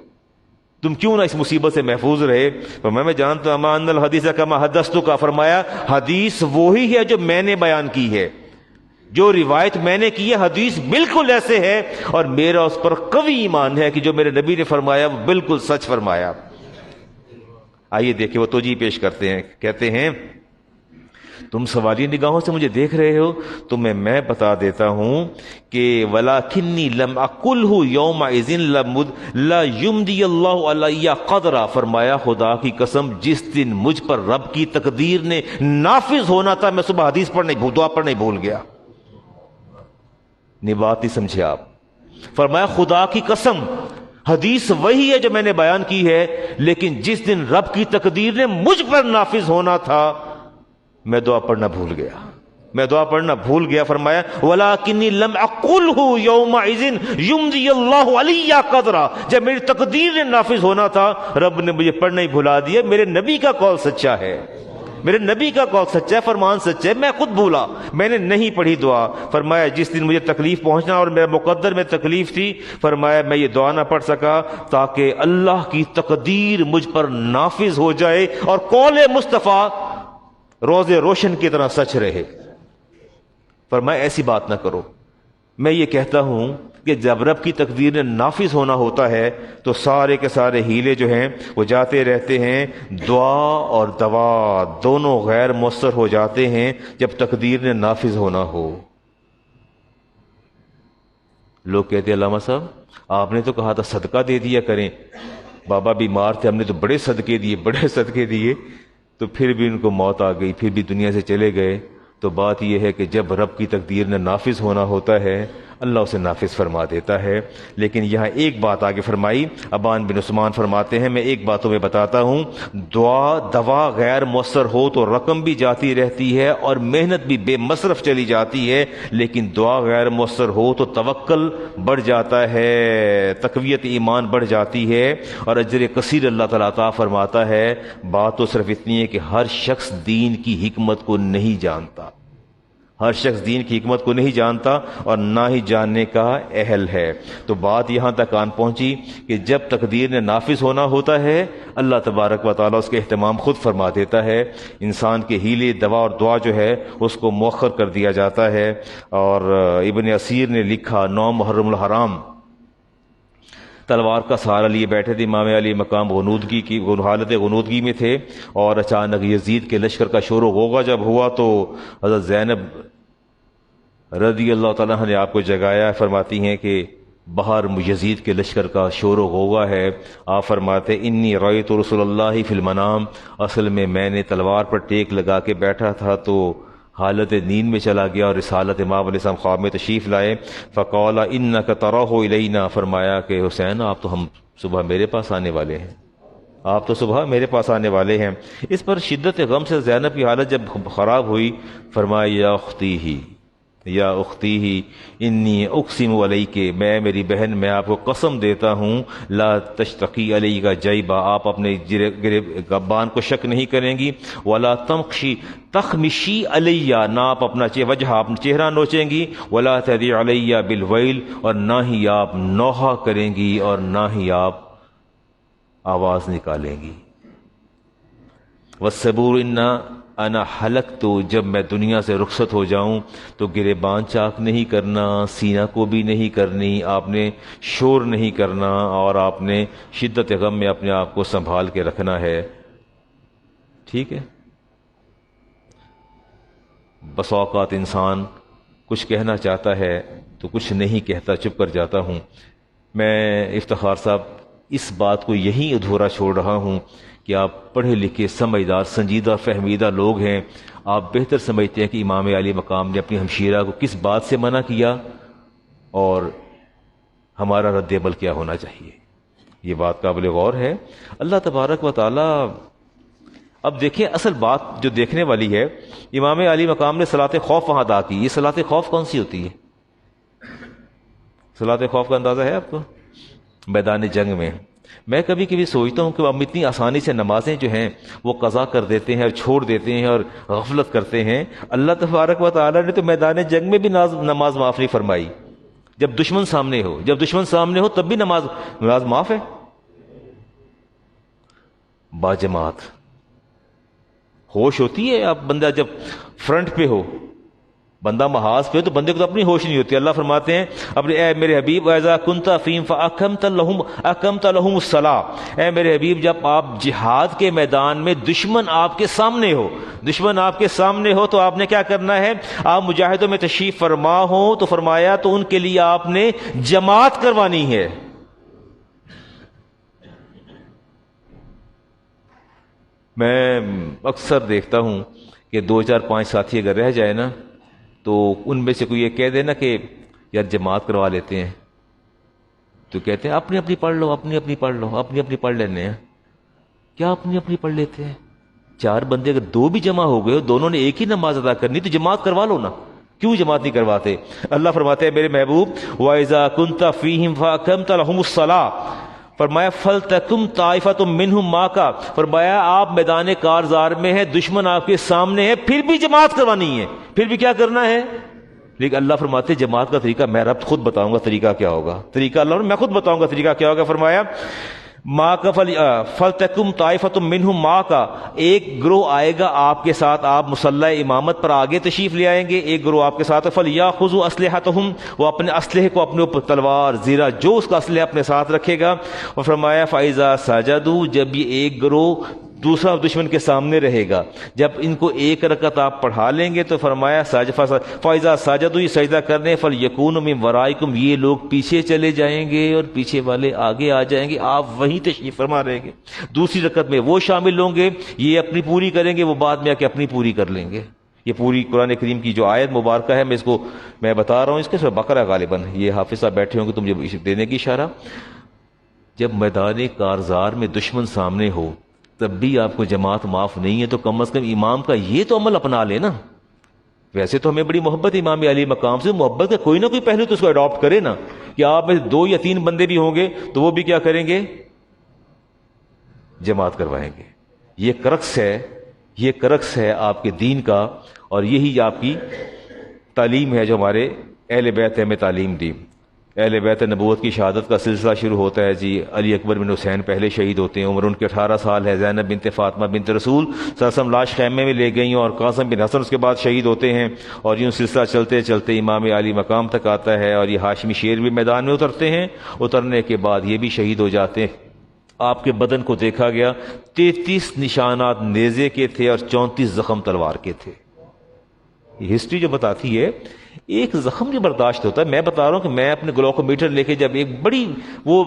تم کیوں نہ اس مصیبت سے محفوظ رہے؟ فرمایا میں جانتا ہوں اما ان الحدیث کما حدثتک، فرمایا حدیث وہی ہے جو میں نے بیان کی ہے، جو روایت میں نے کی ہے حدیث بالکل ایسے ہے، اور میرا اس پر قوی ایمان ہے کہ جو میرے نبی نے فرمایا وہ بالکل سچ فرمایا. آئیے دیکھیں وہ توجیہ پیش کرتے ہیں. کہتے ہیں تم سوالی نگاہوں سے مجھے دیکھ رہے ہو، تو میں بتا دیتا ہوں کہ وَلَكِنِّي لَمْ أَقُلْهُ يَوْمَئِذٍ لَيُمْضِيَ اللَّهُ عَلَيَّ قَدْرًا، فرمایا خدا کی قسم جس دن مجھ پر رب کی تقدیر نے نافذ ہونا تھا، میں صبح حدیث دعا پڑھنا ہی بھول گیا. نہیں بات نہیں سمجھے آپ. فرمایا خدا کی قسم حدیث وہی ہے جو میں نے بیان کی ہے، لیکن جس دن رب کی تقدیر نے مجھ پر نافذ ہونا تھا میں دعا پڑھنا بھول گیا. فرمایا وَلَكِنِّي لَمْ أَقُلْهُ يَوْمَئِذٍ يُمْضِيَ اللَّهُ عَلَيَّ قَدْرًا، جب میری تقدیر نے نافذ ہونا تھا رب نے مجھے پڑھنا ہی بھلا دیا. میرے نبی کا قول سچا ہے، میرے نبی کا قول سچا ہے، فرمان سچا ہے. میں خود بھولا، میں نے نہیں پڑھی دعا. فرمایا جس دن مجھے تکلیف پہنچنا اور میرے مقدر میں تکلیف تھی، فرمایا میں یہ دعا نہ پڑھ سکا تاکہ اللہ کی تقدیر مجھ پر نافذ ہو جائے اور قول مصطفیٰ روز روشن کی طرح سچ رہے. فرمایا ایسی بات نہ کرو. میں یہ کہتا ہوں کہ جب رب کی تقدیر نے نافذ ہونا ہوتا ہے تو سارے کے سارے ہیلے جو ہیں وہ جاتے رہتے ہیں. دعا اور دوا دونوں غیر مؤثر ہو جاتے ہیں جب تقدیر نے نافذ ہونا ہو. لوگ کہتے ہیں علامہ صاحب آپ نے تو کہا تھا صدقہ دے دیا کریں، بابا بیمار تھے ہم نے تو بڑے صدقے دیے تو پھر بھی ان کو موت آ گئی، پھر بھی دنیا سے چلے گئے۔ تو بات یہ ہے کہ جب رب کی تقدیر نے نافذ ہونا ہوتا ہے اللہ اسے نافذ فرما دیتا ہے۔ لیکن یہاں ایک بات آگے فرمائی، ابان بن عثمان فرماتے ہیں میں ایک بات تمہیں بتاتا ہوں، دوا غیر مؤثر ہو تو رقم بھی جاتی رہتی ہے اور محنت بھی بے مصرف چلی جاتی ہے، لیکن دعا غیر مؤثر ہو تو توکل بڑھ جاتا ہے، تقویت ایمان بڑھ جاتی ہے اور اجر کثیر اللہ تعالیٰ عطا فرماتا ہے۔ بات تو صرف اتنی ہے کہ ہر شخص دین کی حکمت کو نہیں جانتا، ہر شخص دین کی حکمت کو نہیں جانتا اور نہ ہی جاننے کا اہل ہے۔ تو بات یہاں تک آن پہنچی کہ جب تقدیر نے نافذ ہونا ہوتا ہے اللہ تبارک و تعالیٰ اس کے اہتمام خود فرما دیتا ہے، انسان کے ہیلے دوا اور دعا جو ہے اس کو مؤخر کر دیا جاتا ہے۔ اور ابن اسیر نے لکھا 9 محرم الحرام تلوار کا سہارا لیے بیٹھے تھے، امام علی مقام غنودگی کی حالت غنودگی میں تھے اور اچانک یزید کے لشکر کا شور و غوغا جب ہوا تو حضرت زینب رضی اللہ تعالیٰ نے آپ کو جگایا، فرماتی ہیں کہ باہر یزید کے لشکر کا شور و غوغا ہے۔ آپ فرماتے انی رأیت رسول اللہ فی المنام، اصل میں نے تلوار پر ٹیک لگا کے بیٹھا تھا تو حالت نیند میں چلا گیا اور رسالت امام علیہ السلام خواب میں تشریف لائے۔ فقال انک تراہ الینا، فرمایا کہ حسین آپ تو ہم صبح میرے پاس آنے والے ہیں، آپ تو صبح میرے پاس آنے والے ہیں۔ اس پر شدت غم سے زینب کی حالت جب خراب ہوئی فرمایا یا اختی ہی انی اقسم علیک، میں میری بہن میں آپ کو قسم دیتا ہوں لا تشتقی علی کا جیبا، آپ اپنے گبان کو شک نہیں کریں گی، ولا تخمشی علیہ، نہ آپ اپنا اپنا چہرہ نوچیں گی، ولا تدی علیہ بالویل، اور نہ ہی آپ نوحہ کریں گی اور نہ ہی آپ آواز نکالیں گی۔ والصبور انا حلق، تو جب میں دنیا سے رخصت ہو جاؤں تو گریبان چاک نہیں کرنا، سینہ کو بھی نہیں کرنی، آپ نے شور نہیں کرنا اور آپ نے شدت غم میں اپنے آپ کو سنبھال کے رکھنا ہے۔ ٹھیک ہے، بس اوقات انسان کچھ کہنا چاہتا ہے تو کچھ نہیں کہتا، چپ کر جاتا ہوں۔ میں افتخار صاحب اس بات کو یہیں ادھورا چھوڑ رہا ہوں کہ آپ پڑھے لکھے سمجھدار سنجیدہ فہمیدہ لوگ ہیں، آپ بہتر سمجھتے ہیں کہ امام علی مقام نے اپنی ہمشیرہ کو کس بات سے منع کیا اور ہمارا رد عمل کیا ہونا چاہیے۔ یہ بات قابل غور ہے۔ اللہ تبارک و تعالی، اب دیکھیں اصل بات جو دیکھنے والی ہے، امام علی مقام نے صلاۃ خوف وہاں ادا کی۔ یہ صلاۃ خوف کون سی ہوتی ہے؟ صلاۃ خوف کا اندازہ ہے آپ کو؟ میدان جنگ میں میں کبھی کبھی سوچتا ہوں کہ ہم اتنی آسانی سے نمازیں جو ہیں وہ قضا کر دیتے ہیں اور چھوڑ دیتے ہیں اور غفلت کرتے ہیں۔ اللہ تبارک و تعالی نے تو میدان جنگ میں بھی نماز معاف نہیں فرمائی۔ جب دشمن سامنے ہو تب بھی نماز معاف ہے، باجماعت ہوش ہوتی ہے۔ اب بندہ جب فرنٹ پہ ہو، بندہ محاذ پہ، تو بندے کو تو اپنی ہوش نہیں ہوتی۔ اللہ فرماتے ہیں اپنے اے میرے حبیب وَإِذَا كُنْتَ فِيهِمْ فَأَقَمْتَ لَهُمُ الصَّلَاةَ، اے میرے حبیب جب آپ جہاد کے میدان میں دشمن آپ کے سامنے ہو تو آپ نے کیا کرنا ہے؟ آپ مجاہدوں میں تشریف فرما ہو تو فرمایا تو ان کے لیے آپ نے جماعت کروانی ہے۔ میں اکثر دیکھتا ہوں کہ 2 4 5 ساتھی اگر رہ جائے نا تو ان میں سے کوئی یہ کہہ دے نا کہ یار جماعت کروا لیتے ہیں، تو کہتے ہیں اپنی اپنی پڑھ لو، اپنی اپنی پڑھ لینے ہیں۔ کیا اپنی پڑھ لیتے ہیں؟ 4 بندے اگر 2 بھی جمع ہو گئے، دونوں نے ایک ہی نماز ادا کرنی تو جماعت کروا لو نا، کیوں جماعت نہیں کرواتے؟ اللہ فرماتے ہیں میرے محبوب وَإِذَا كُنْتَ فِيهِمْ فَأَقَمْتَ لَهُمُ الصَّلَاةَ، فرمایا فَلْتَكُمْ طَائِفَةٌ مِّنْهُمْ مَعَكَ، فرمایا آپ میدان کارزار میں ہیں، دشمن آپ کے سامنے ہے، پھر بھی جماعت کروانی ہے، پھر بھی کیا کرنا ہے؟ لیکن اللہ فرماتے جماعت کا طریقہ میں رب خود بتاؤں گا، طریقہ کیا ہوگا، طریقہ اللہ میں خود بتاؤں گا طریقہ کیا ہوگا۔ فرمایا ماں کا فلتکم طائفۃ منہم ماں کا، ایک گروہ آئے گا آپ کے ساتھ، آپ مصلی امامت پر آگے تشریف لے آئیں گے، ایک گروہ آپ کے ساتھ، فلیاخذوا اسلحتہم، وہ اپنے اسلحے کو اپنے اوپر تلوار زیرہ جو اس کا اسلحہ اپنے ساتھ رکھے گا۔ اور فرمایا فاذا سجدوا، جب یہ ایک گروہ دوسرا دشمن کے سامنے رہے گا. جب ان کو ایک رکعت آپ پڑھا لیں گے تو فرمایا فائزہ ساجدوا، یہ سجدہ کرنے فلیکونوا من ورائکم، یہ لوگ پیچھے چلے جائیں گے اور پیچھے والے آگے آ جائیں گے، آپ وہیں تشریف فرما رہیں گے. دوسری رکعت میں وہ شامل ہوں گے، یہ اپنی پوری کریں گے، وہ بعد میں آ کے اپنی پوری کر لیں گے. یہ پوری قرآن کریم کی جو آیت مبارکہ ہے، میں بتا رہا ہوں، اس کے سورہ بقرہ غالباً، یہ حافظ صاحب بیٹھے ہوں گے تو مجھے دینے کی اشارہ. جب میدان کارزار میں دشمن سامنے ہو تب بھی آپ کو جماعت معاف نہیں ہے تو کم از کم امام کا یہ تو عمل اپنا لے نا. ویسے تو ہمیں بڑی محبت امام علی مقام سے، محبت کا کوئی نہ کوئی پہلو تو اس کو اڈاپٹ کرے نا، کہ آپ میں 2 یا 3 بندے بھی ہوں گے تو وہ بھی کیا کریں گے، جماعت کروائیں گے. یہ کرکس ہے آپ کے دین کا، اور یہی آپ کی تعلیم ہے جو ہمارے اہل بیت ہمیں تعلیم دی. اہل بیت نبوت کی شہادت کا سلسلہ شروع ہوتا ہے جی. علی اکبر بن حسین پہلے شہید ہوتے ہیں، عمر ان کے 18 سال ہے. زینب بنت فاطمہ بنت رسول صلی اللہ علیہ وسلم لاش خیمے میں لے گئیں، اور قاسم بن حسن اس کے بعد شہید ہوتے ہیں. اور یوں سلسلہ چلتے چلتے امام علی مقام تک آتا ہے، اور یہ ہاشمی شیر بھی میدان میں اترتے ہیں. اترنے کے بعد یہ بھی شہید ہو جاتے ہیں. آپ کے بدن کو دیکھا گیا، 33 نشانات نیزے کے تھے اور 34 زخم تلوار کے تھے. یہ ہسٹری جو بتاتی ہے ایک زخم جو برداشت ہوتا ہے. میں بتا رہا ہوں کہ میں اپنے گلوکومیٹر لے کے جب ایک بڑی وہ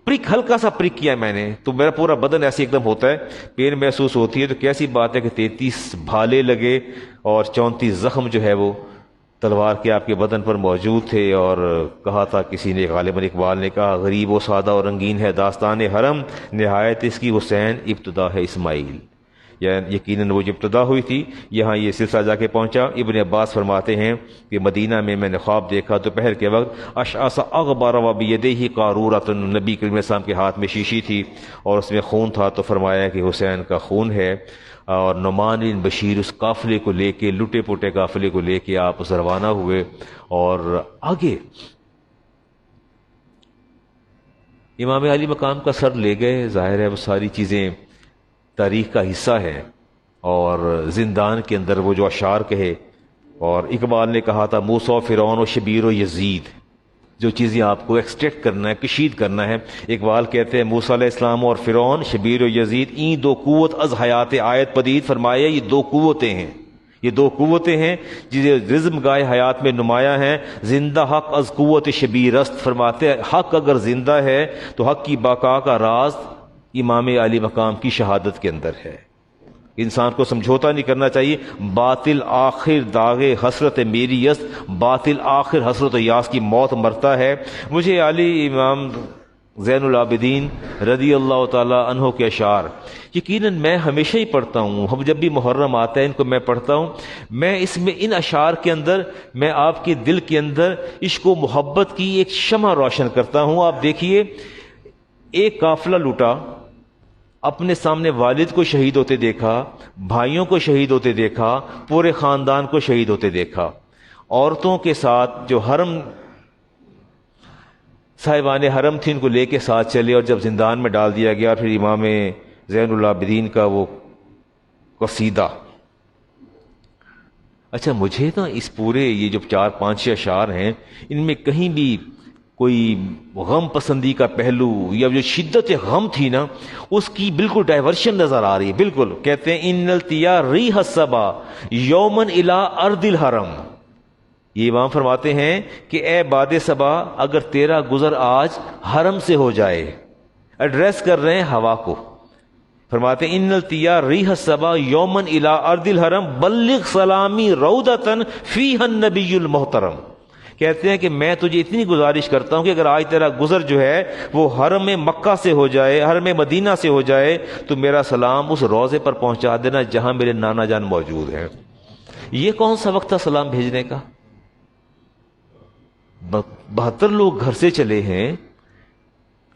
پرک، ہلکا سا پرک کیا میں نے، تو میرا پورا بدن ایسے ایک دم ہوتا ہے، پین محسوس ہوتی ہے. تو کیسی بات ہے کہ 33 بھالے لگے اور 34 زخم جو ہے وہ تلوار کے آپ کے بدن پر موجود تھے. اور کہا تھا کسی نے، غالباً اقبال نے کہا، غریب و سادہ اور رنگین ہے داستان حرم، نہایت اس کی حسین ابتدا ہے اسماعیل. یعنی یقیناً وہ جو ابتدا ہوئی تھی یہاں یہ سلسلہ جا کے پہنچا. ابن عباس فرماتے ہیں کہ مدینہ میں نے خواب دیکھا دوپہر کے وقت، اشعث اغبر وبیدہ قارورۃ، نبی کریم علیہ السلام کے ہاتھ میں شیشی تھی اور اس میں خون تھا. تو فرمایا کہ حسین کا خون ہے. اور نعمان بن بشیر اس قافلے کو لے کے، لٹے پوٹے قافلے کو لے کے آپ اس روانہ ہوئے اور آگے امام علی مقام کا سر لے گئے. ظاہر ہے وہ ساری چیزیں تاریخ کا حصہ ہے. اور زندان کے اندر وہ جو اشعار کہے، اور اقبال نے کہا تھا موسیٰ فرعون و شبیر و یزید، جو چیزیں آپ کو ایکسٹریکٹ کرنا ہے، کشید کرنا ہے. اقبال کہتے ہیں موسیٰ علیہ السلام اور فرعون، شبیر و یزید، این 2 قوت از حیات آیت پدید. فرمایا یہ 2 قوتیں ہیں، یہ 2 قوتیں ہیں جسے رزم گائے حیات میں نمایاں ہیں. زندہ حق از قوت شبیر است. فرماتے ہیں حق اگر زندہ ہے تو حق کی بقا کا راز امام علی مقام کی شہادت کے اندر ہے. انسان کو سمجھوتا نہیں کرنا چاہیے. باطل آخر داغ حسرت میری است، باطل آخر حسرت یاس کی موت مرتا ہے. مجھے علی امام زین العابدین رضی اللہ تعالی عنہ کے اشعار یقیناً میں ہمیشہ ہی پڑھتا ہوں. ہم جب بھی محرم آتا ہے ان کو میں پڑھتا ہوں. میں اس میں ان اشعار کے اندر میں آپ کے دل کے اندر عشق و محبت کی ایک شمع روشن کرتا ہوں. آپ دیکھیے، ایک قافلہ لوٹا، اپنے سامنے والد کو شہید ہوتے دیکھا، بھائیوں کو شہید ہوتے دیکھا، پورے خاندان کو شہید ہوتے دیکھا. عورتوں کے ساتھ جو حرم صاحبان حرم تھی ان کو لے کے ساتھ چلے، اور جب زندان میں ڈال دیا گیا پھر امام زین العابدین کا وہ قصیدہ. اچھا مجھے نا اس پورے یہ جو 4-5 اشعار ہیں ان میں کہیں بھی کوئی غم پسندی کا پہلو یا جو شدت غم تھی نا اس کی بالکل ڈائیورشن نظر آ رہی ہے. بالکل کہتے ہیں ان التیا ریح الصبا یومن الی ارض الحرم. یہ امام فرماتے ہیں کہ اے باد صبا اگر تیرا گزر آج حرم سے ہو جائے، ایڈریس کر رہے ہیں ہوا کو. فرماتے ہیں ان التیا ریح الصبا یومن الی ارض الحرم بلغ سلامی روضۃ فیہا النبی المحترم. کہتے ہیں کہ میں تجھے اتنی گزارش کرتا ہوں کہ اگر آج تیرا گزر جو ہے وہ حرم مکہ سے ہو جائے، حرم مدینہ سے ہو جائے، تو میرا سلام اس روضے پر پہنچا دینا جہاں میرے نانا جان موجود ہیں. یہ کون سا وقت تھا سلام بھیجنے کا؟ 72 لوگ گھر سے چلے ہیں،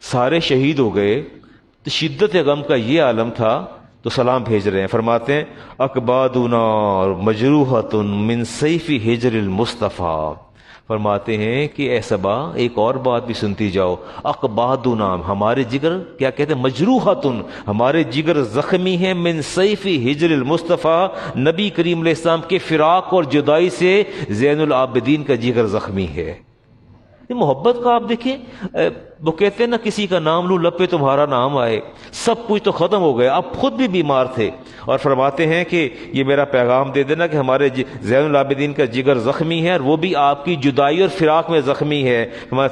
سارے شہید ہو گئے، تو شدت غم کا یہ عالم تھا تو سلام بھیج رہے ہیں. فرماتے ہیں اکبادنا مجروحۃ من سیف ہجر المصطفیٰ. فرماتے ہیں کہ اے صبا ایک اور بات بھی سنتی جاؤ. اقبادنا ہمارے جگر، کیا کہتے ہیں، مجروحۃ ہمارے جگر زخمی ہیں، من سیف ہجر المصطفیٰ نبی کریم علیہ السلام کے فراق اور جدائی سے زین العابدین کا جگر زخمی ہے. محبت کا آپ دیکھیں، وہ کہتے ہیں نا کسی کا نام لوں لب پہ تمہارا نام آئے، سب کچھ تو ختم ہو گیا، آپ خود بھی بیمار تھے، اور فرماتے ہیں کہ یہ میرا پیغام دے دینا کہ ہمارے زین العابدین کا جگر زخمی ہے، اور وہ بھی آپ کی جدائی اور فراق میں زخمی ہے۔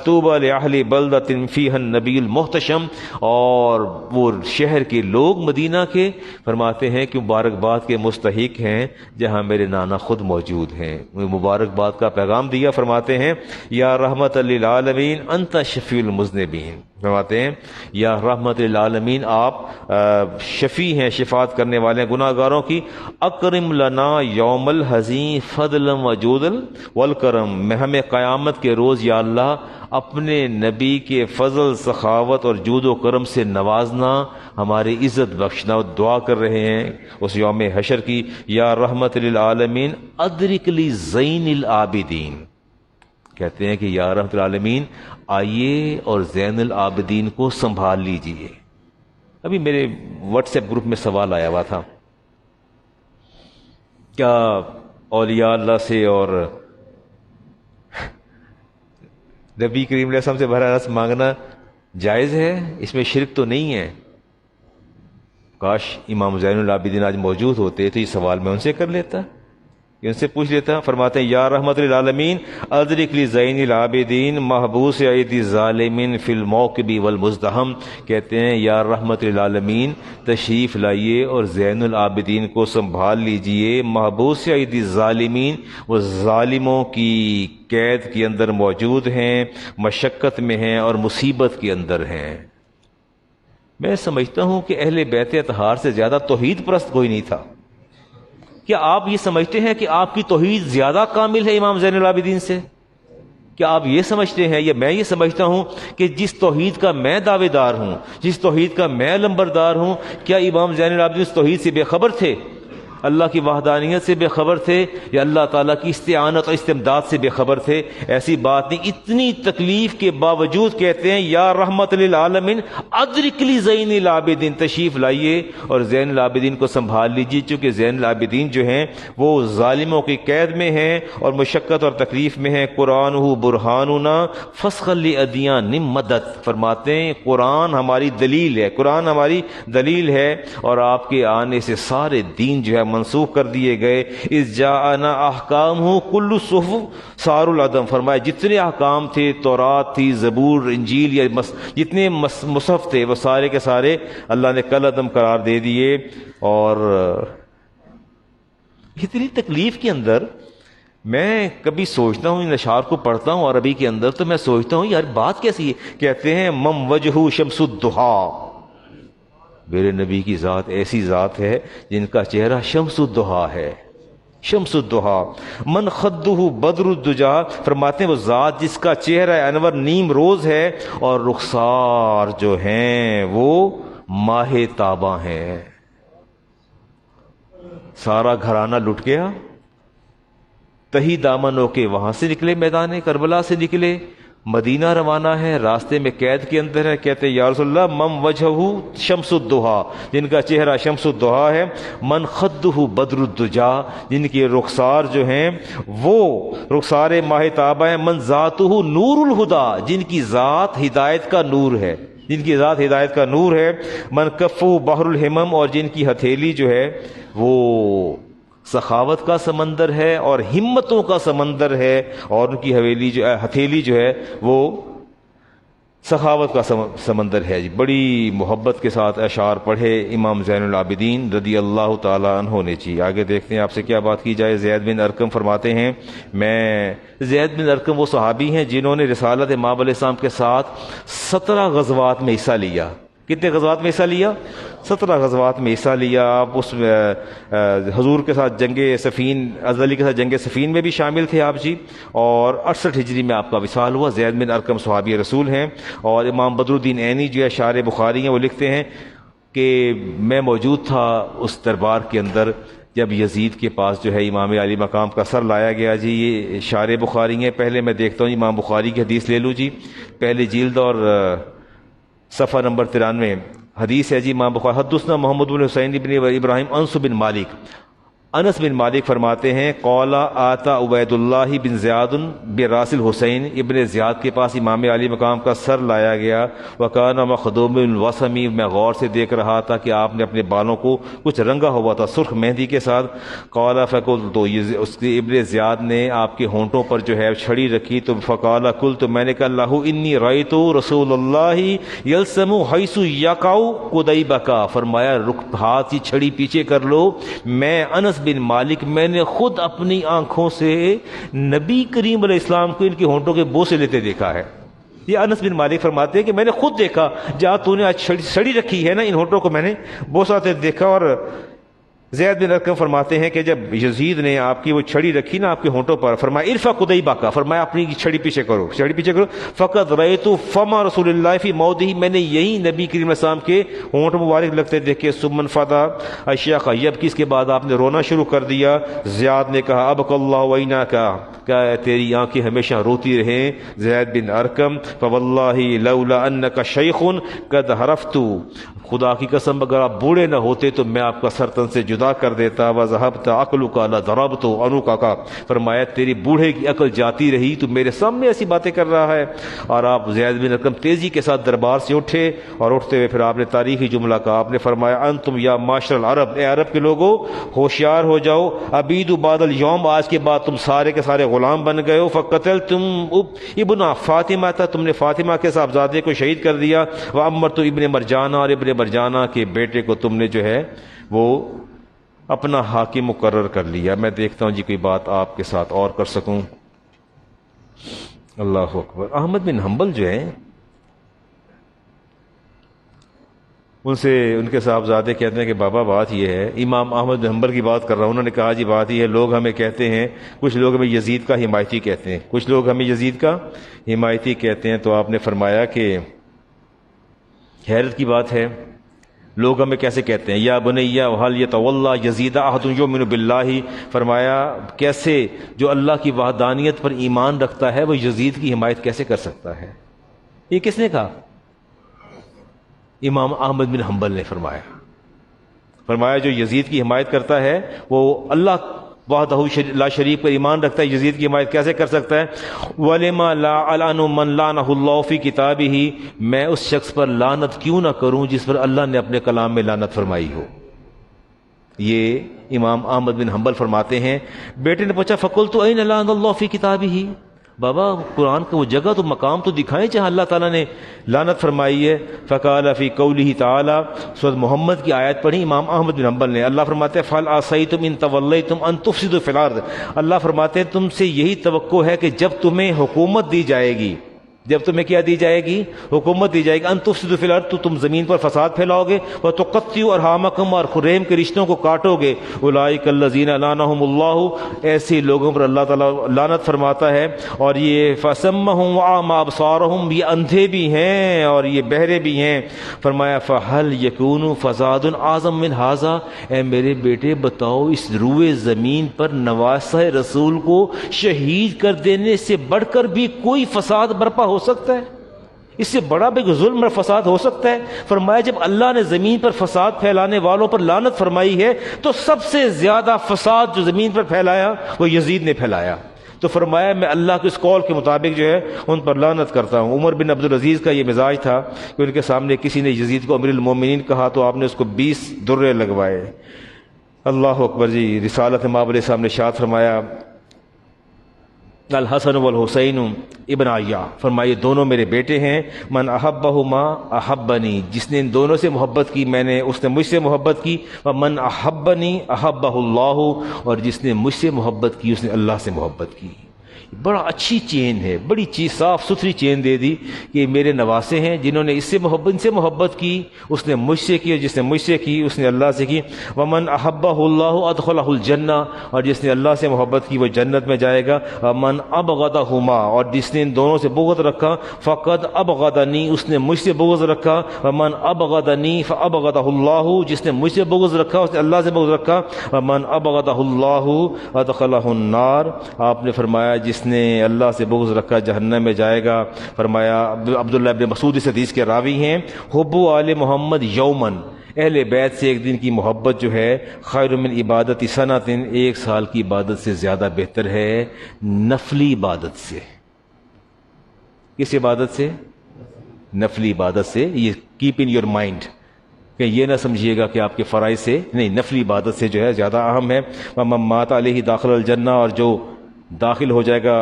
طوبی لأہل بلدۃ فیہا النبی المحتشم، اور وہ شہر کے لوگ مدینہ کے فرماتے ہیں کہ مبارکباد کے مستحق ہیں جہاں میرے نانا خود موجود ہیں۔ مبارکباد کا پیغام دیا، فرماتے ہیں یا رحمت للعالمین انت شفیع المذنبین، فرماتے ہیں یا رحمت للعالمین، آپ شفیع ہیں، شفاعت کرنے والے ہیں گناہ گاروں کی۔ اکرم لنا یوم الحزین فضلا وجودا والکرم، میں ہمیں قیامت کے روز یا اللہ اپنے نبی کے فضل، سخاوت اور جود و کرم سے نوازنا، ہماری عزت بخشنا، دعا کر رہے ہیں اس یوم حشر کی۔ یا رحمت للعالمین ادرک لی زین العابدین، کہتے ہیں کہ یا رحمت العالمین آئیے اور زین العابدین کو سنبھال لیجئے۔ ابھی میرے واٹس ایپ گروپ میں سوال آیا ہوا تھا، کیا اولیاء اللہ سے اور نبی کریم علیہ السلام سے براہ راست مانگنا جائز ہے؟ اس میں شرک تو نہیں ہے؟ کاش امام زین العابدین آج موجود ہوتے تو یہ سوال میں ان سے کر لیتا، ان سے پوچھ لیتا۔ فرماتے ہیں یا رحمت للعالمین ادرک لی زین العابدین محبوس ایدی ظالمین فی الموکب والمزدحم، کہتے ہیں یا رحمت للعالمین تشریف لائیے اور زین العابدین کو سنبھال لیجئے، محبوس ایدی ظالمین، وہ ظالموں کی قید کے اندر موجود ہیں، مشقت میں ہیں اور مصیبت کے اندر ہیں۔ میں سمجھتا ہوں کہ اہل بیت اطہار سے زیادہ توحید پرست کوئی نہیں تھا۔ کیا آپ یہ سمجھتے ہیں کہ آپ کی توحید زیادہ کامل ہے امام زین العابدین سے؟ کیا آپ یہ سمجھتے ہیں یا میں یہ سمجھتا ہوں کہ جس توحید کا میں دعوے دار ہوں، جس توحید کا میں لمبردار ہوں، کیا امام زین العابدین اس توحید سے بے خبر تھے؟ اللہ کی وحدانیت سے بے خبر تھے یا اللہ تعالیٰ کی استعانت اور استمداد سے بے خبر تھے؟ ایسی بات نہیں۔ اتنی تکلیف کے باوجود کہتے ہیں یا رحمت للعالمین ادرک لی زین العابدین، تشریف لائیے اور زین العابدین کو سنبھال لیجیے، چونکہ زین العابدین جو ہیں وہ ظالموں کی قید میں ہیں اور مشقت اور تکلیف میں ہیں۔ قرآن برہاننا فسخ لادیان مدد، فرماتے ہیں قرآن ہماری دلیل ہے، قرآن ہماری دلیل ہے، اور آپ کے آنے سے سارے دین جو ہے منسوخ کر دیے گئے۔ اذ جاءنا احکامہ کل صحف صار العدم، فرمایا جتنے احکام تھے، تورات تھی، زبور، انجیل، یا جتنے مصحف تھے وہ سارے کے سارے اللہ نے کل عدم قرار دے دیے۔ اور اتنی تکلیف کے اندر میں کبھی سوچتا ہوں، ان اشعار کو پڑھتا ہوں عربی کے اندر تو میں سوچتا ہوں یار بات کیسی ہے۔ کہتے ہیں مم وجہ شمس الضحیٰ، میرے نبی کی ذات ایسی ذات ہے جن کا چہرہ شمس الضحیٰ ہے، شمس الضحیٰ۔ من خدہ بدر الدجا، فرماتے ہیں وہ ذات جس کا چہرہ انور نیم روز ہے اور رخسار جو ہیں وہ ماہ تاباں ہیں۔ سارا گھرانہ لٹ گیا، تہی دامن ہو کے وہاں سے نکلے، میدان کربلا سے نکلے، مدینہ روانہ ہے، راستے میں قید کے اندر ہے۔ کہتے ہیں یا رسول اللہ مم وجہہ شمس الضحیٰ، جن کا چہرہ شمس الضحیٰ ہے، من خدہ بدر الدجا، جن کے رخسار جو ہیں وہ رخسار ماہ تابہ ہیں، من ذاتہ نور الہدیٰ، جن کی ذات ہدایت کا نور ہے، جن کی ذات ہدایت کا نور ہے، من کفہ بحر الہمم، اور جن کی ہتھیلی جو ہے وہ سخاوت کا سمندر ہے اور ہمتوں کا سمندر ہے، اور ان کی ہتھیلی جو ہے وہ سخاوت کا سمندر ہے۔ بڑی محبت کے ساتھ اشعار پڑھے امام زین العابدین رضی اللہ تعالیٰ عنہ نے۔ جی آگے دیکھتے ہیں آپ سے کیا بات کی جائے۔ زید بن ارقم فرماتے ہیں، زید بن ارقم وہ صحابی ہیں جنہوں نے رسالت امام علیہ السلام کے ساتھ 17 غزوات میں حصہ لیا۔ کتنے غزوات میں حصہ لیا؟ 17 غزوات میں حصہ لیا۔ آپ اس حضور کے ساتھ جنگ سفین، حضرت علی کے ساتھ جنگ سفین میں بھی شامل تھے آپ جی، اور 68 ہجری میں آپ کا وصال ہوا۔ زید بن ارقم صحابی رسول ہیں، اور امام بدر الدین عینی جو ہے شارح بخاری ہیں، وہ لکھتے ہیں کہ میں موجود تھا اس دربار کے اندر جب یزید کے پاس جو ہے امام علی مقام کا سر لایا گیا جی۔ یہ شارح بخاری ہیں۔ پہلے میں دیکھتا ہوں امام بخاری کی حدیث لے لوں جی، پہلی جلد اور صفحہ نمبر 93 حدیث ہے جی۔ امام بخاری حدثنا محمد بن حسین بن ابراہیم انس بن مالک، انس بن مالک فرماتے ہیں قال آتا عبید اللہ بن زیاد براس الحسین، ابن زیاد کے پاس امام علی مقام کا سر لایا گیا، وکان مخدوم الوسمی، میں غور سے دیکھ رہا تھا کہ آپ نے اپنے بالوں کو کچھ رنگا ہوا تھا سرخ مہندی کے ساتھ۔ قال فقلت، تو اس ابن زیاد نے آپ کے ہونٹوں پر جو ہے چھڑی رکھی، تو فقال قلت، میں نے کہا اللہ انی رأیت رسول اللہ یلسم حیث یقع قدیبک، فرمایا رک ہاتھ کی چھڑی پیچھے کر لو، میں انس بن مالک میں نے خود اپنی آنکھوں سے نبی کریم علیہ السلام کو ان کے ہونٹوں کے بوسے لیتے دیکھا ہے۔ یہ انس بن مالک فرماتے ہیں کہ میں نے خود دیکھا، جہاں تو نے آج چھڑی رکھی ہے نا، ان ہونٹوں کو میں نے بوساتے دیکھا۔ اور زید بن ارقم فرماتے ہیں کہ جب یزید نے آپ کی وہ چھڑی رکھی نا آپ کے ہونٹوں پر، فرمایا ارفع قدیبہ کا، فرمایا اپنی چھڑی پیچھے کرو، چھڑی پیچھے کرو۔ فقط رأیت فم رسول اللہ فی موضعہ، میں نے یہی نبی کریم علیہ السلام کے ہونٹ مبارک لگتے دیکھے۔ ثم انفض الشیخ، اب کی اس کے بعد آپ نے رونا شروع کر دیا۔ زیاد نے کہا ابق اللہ عیناک، کیا تیری آنکھیں ہمیشہ روتی رہیں زید بن ارقم۔ فواللہ لولا انک شیخ قد حرفت، خدا کی قسم اگر آپ بوڑھے نہ ہوتے تو میں آپ کا سر تن سے جدا کر دیتا۔ وذهبت عقلک لضربت عنقک، فرمایا تیری بوڑھے کی عقل جاتی رہی تو میرے سامنے ایسی باتیں کر رہا ہے۔ اور آپ زید بن ارقم تیزی کے ساتھ دربار سے اٹھے، اور اٹھتے ہوئے پھر آپ نے تاریخی جملہ کہا، آپ نے فرمایا انتم یا معاشر العرب، اے عرب کے لوگوں ہوشیار ہو جاؤ، عبید بعد الیوم، آج کے بعد تم سارے کے سارے غلام بن گئے ہو۔ فقتلتم ابن فاطمہ، تم نے فاطمہ کے صاحبزادے کو شہید کر دیا۔ وامرت ابن مرجانہ، اور ابن مرجانہ کے بیٹے کو تم نے جو ہے وہ اپنا حاکم مقرر کر لیا۔ میں دیکھتا ہوں جی کوئی بات آپ کے ساتھ اور کر سکوں۔ اللہ اکبر۔ احمد بن حنبل جو ہیں ان کے صاحبزادے کہتے ہیں کہ بابا بات یہ ہے، امام احمد بن حنبل کی بات کر رہا ہوں، انہوں نے کہا جی بات یہ ہے، لوگ ہمیں کہتے ہیں، کچھ لوگ ہمیں یزید کا حمایتی کہتے ہیں، کچھ لوگ ہمیں یزید کا حمایتی کہتے ہیں۔ تو آپ نے فرمایا کہ حیرت کی بات ہے، لوگ ہمیں کیسے کہتے ہیں، یا بنیا وحل یتولی یزید احد یؤمن باللہ، فرمایا کیسے جو اللہ کی وحدانیت پر ایمان رکھتا ہے وہ یزید کی حمایت کیسے کر سکتا ہے؟ یہ کس نے کہا؟ امام احمد بن حنبل نے فرمایا جو یزید کی حمایت کرتا ہے وہ اللہ وحدہ لا شریک پر ایمان رکھتا ہے، یزید کی حمایت کیسے کر سکتا ہے؟ وَلِمَا لَا أَلْعَنُ مَنْ لَعْنَهُ اللَّهُ فِي كِتَابِهِ، میں اس شخص پر لعنت کیوں نہ کروں جس پر اللہ نے اپنے کلام میں لعنت فرمائی ہو۔ یہ امام احمد بن حنبل فرماتے ہیں۔ بیٹے نے پوچھا فَقُلْتُ أَيْنَ لَعْنَ اللَّهُ فِي كِتَابِهِ، بابا قرآن کا وہ جگہ تو مقام تو دکھائیں جہاں اللہ تعالیٰ نے لعنت فرمائی ہے۔ فقال فی قولہ تعالی، سورۃ محمد کی آیت پڑھی امام احمد بن حنبل نے، اللہ فرماتے ہیں فَهَلْ عَصَيْتُمْ إِن تَوَلَّيْتُمْ أَن تُفْسِدُوا فِي الْأَرْضِ، اللہ فرماتے ہیں تم سے یہی توقع ہے کہ جب تمہیں حکومت دی جائے گی، جب تمہیں کیا دی جائے گی؟ حکومت دی جائے گی، ان تفسدوا فی الارض، تو تم زمین پر فساد پھیلاؤ گے، وتقطعوا ارحامکم، اور خریم کے رشتوں کو کاٹو گے، اولئک الذین لعنہم اللہ، ایسے لوگوں پر اللہ تعالیٰ لعنت فرماتا ہے۔ اور یہ فسمہم واعمی ابصارہم، یہ اندھے بھی ہیں اور یہ بہرے بھی ہیں۔ فرمایا فہل یکون فساد اعظم من ھذا، اے میرے بیٹے بتاؤ اس روئے زمین پر نواسہ رسول کو شہید کر دینے سے بڑھ کر بھی کوئی فساد برپا ہو سکتا ہے؟ اس سے بڑا بھی ظلم اور فساد ہو سکتا ہے؟ فرمایا جب اللہ نے زمین پر فساد پھیلانے والوں پر لعنت فرمائی ہے تو سب سے زیادہ فساد جو زمین پر پھیلایا وہ یزید نے پھیلایا۔ تو فرمایا میں اللہ کے اس قول کے مطابق جو ہے ان پر لعنت کرتا ہوں۔ عمر بن عبدالعزیز کا یہ مزاج تھا کہ ان کے سامنے کسی نے یزید کو امیر المومنین کہا تو آپ نے اس کو 20 درے لگوائے۔ اللہ اکبر جی۔ رسالت مآب علیہ السلام نے ارشاد فرمایا الحسن والحسین ابن عیاء، فرمائے دونوں میرے بیٹے ہیں، من احبہما احبنی، جس نے ان دونوں سے محبت کی اس نے مجھ سے محبت کی، ومن احبنی احبہ اللہ، اور جس نے مجھ سے محبت کی اس نے اللہ سے محبت کی۔ بڑا اچھی چین ہے، بڑی چیز صاف ستھری چین دے دی کہ میرے نواسے ہیں جنہوں نے ان سے محبت کی، اس نے مجھ سے کی، اور جس نے مجھ سے کی اس نے اللہ سے کی۔ ومن احبہ اللہ ادخلہ الجنہ، اور جس نے اللہ سے محبت کی وہ جنت میں جائے گا۔ ومن ابغضہما، اور جس نے ان دونوں سے بغض رکھا، فقد ابغضنی، اس نے مجھ سے بغض رکھا۔ ومن ابغضنی فابغضہ اللہ، جس نے مجھ سے بغض رکھا اس نے اللہ سے بغض رکھا۔ ومن ابغضہ اللہ ادخلہ النار، آپ نے فرمایا جس نے اللہ سے بغض رکھا جہنم میں جائے گا۔ فرمایا عبداللہ ابن مسعود اس حدیث کے راوی ہیں، حب آل محمد یومن، اہل بیت سے ایک دن کی محبت جو ہے خیر من عبادت سنۃ، ایک سال کی عبادت سے زیادہ بہتر ہے نفلی عبادت سے۔ کس عبادت سے؟ نفلی عبادت سے۔ یہ کیپ ان یور مائنڈ کہ یہ نہ سمجھیے گا کہ آپ کے فرائض سے نہیں، نفلی عبادت سے جو ہے زیادہ اہم ہے۔ وَمَن مَّاتَ عَلَيْهِ دَخَلَ الْجَنَّةَ، اور جو داخل ہو جائے گا،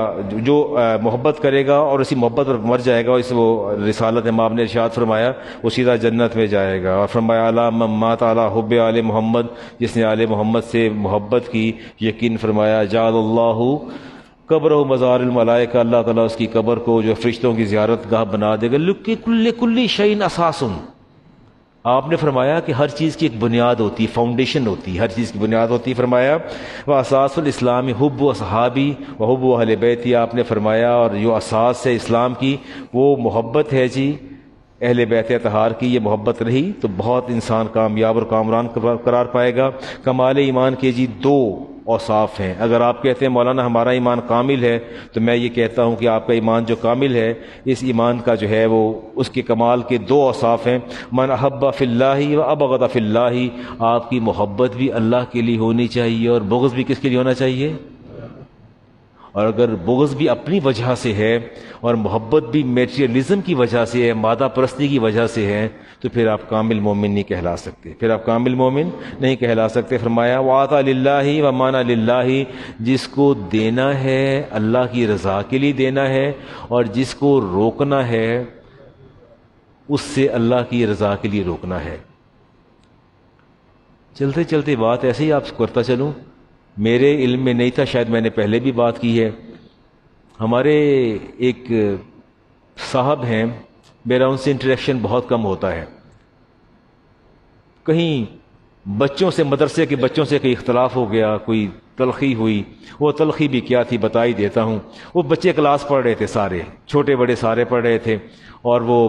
جو محبت کرے گا اور اسی محبت پر مر جائے گا، اس وہ رسالت امام نے ارشاد فرمایا وہ سیدھا جنت میں جائے گا۔ اور فرمایا علی من مات علی حب آل محمد، جس نے آل محمد سے محبت کی، یقین فرمایا جعل اللہ قبرہ مزار الملائکہ، اللہ تعالیٰ اس کی قبر کو جو فرشتوں کی زیارت گاہ بنا دے گا۔ لکل شیء اساس، آپ نے فرمایا کہ ہر چیز کی ایک بنیاد ہوتی ہے، فاؤنڈیشن ہوتی ہے، ہر چیز کی بنیاد ہوتی ہے۔ فرمایا واساس الاسلام حب اصحابی وحب اہل بیتی، آپ نے فرمایا اور جو اساس ہے اسلام کی وہ محبت ہے جی اہل بیت اطہار کی۔ یہ محبت رہی تو بہت انسان کامیاب اور کامران قرار پائے گا۔ کمال ایمان کے جی دو اوصاف ہیں۔ اگر آپ کہتے ہیں مولانا ہمارا ایمان کامل ہے، تو میں یہ کہتا ہوں کہ آپ کا ایمان جو کامل ہے، اس ایمان کا جو ہے وہ اس کے کمال کے دو اوصاف ہیں۔ من احب فی اللہ و ابغض فی اللہ، آپ کی محبت بھی اللہ کے لیے ہونی چاہیے اور بغض بھی کس کے لیے ہونا چاہیے؟ اور اگر بغض بھی اپنی وجہ سے ہے اور محبت بھی میٹیریلزم کی وجہ سے ہے، مادہ پرستی کی وجہ سے ہے، تو پھر آپ کامل مومن نہیں کہلا سکتے، پھر آپ کامل مومن نہیں کہلا سکتے۔ فرمایا وَعَطَى لِلَّهِ وَمَانَ لِلَّهِ، جس کو دینا ہے اللہ کی رضا کے لیے دینا ہے، اور جس کو روکنا ہے اس سے اللہ کی رضا کے لیے روکنا ہے۔ چلتے چلتے بات ایسے ہی آپ کرتا چلوں، میرے علم میں نہیں تھا، شاید میں نے پہلے بھی بات کی ہے۔ ہمارے ایک صاحب ہیں، میرا ان سے انٹریکشن بہت کم ہوتا ہے۔ کہیں بچوں سے، مدرسے کے بچوں سے کوئی اختلاف ہو گیا، کوئی تلخی ہوئی، وہ تلخی بھی کیا تھی بتا ہی دیتا ہوں۔ وہ بچے کلاس پڑھ رہے تھے، سارے چھوٹے بڑے سارے پڑھ رہے تھے، اور وہ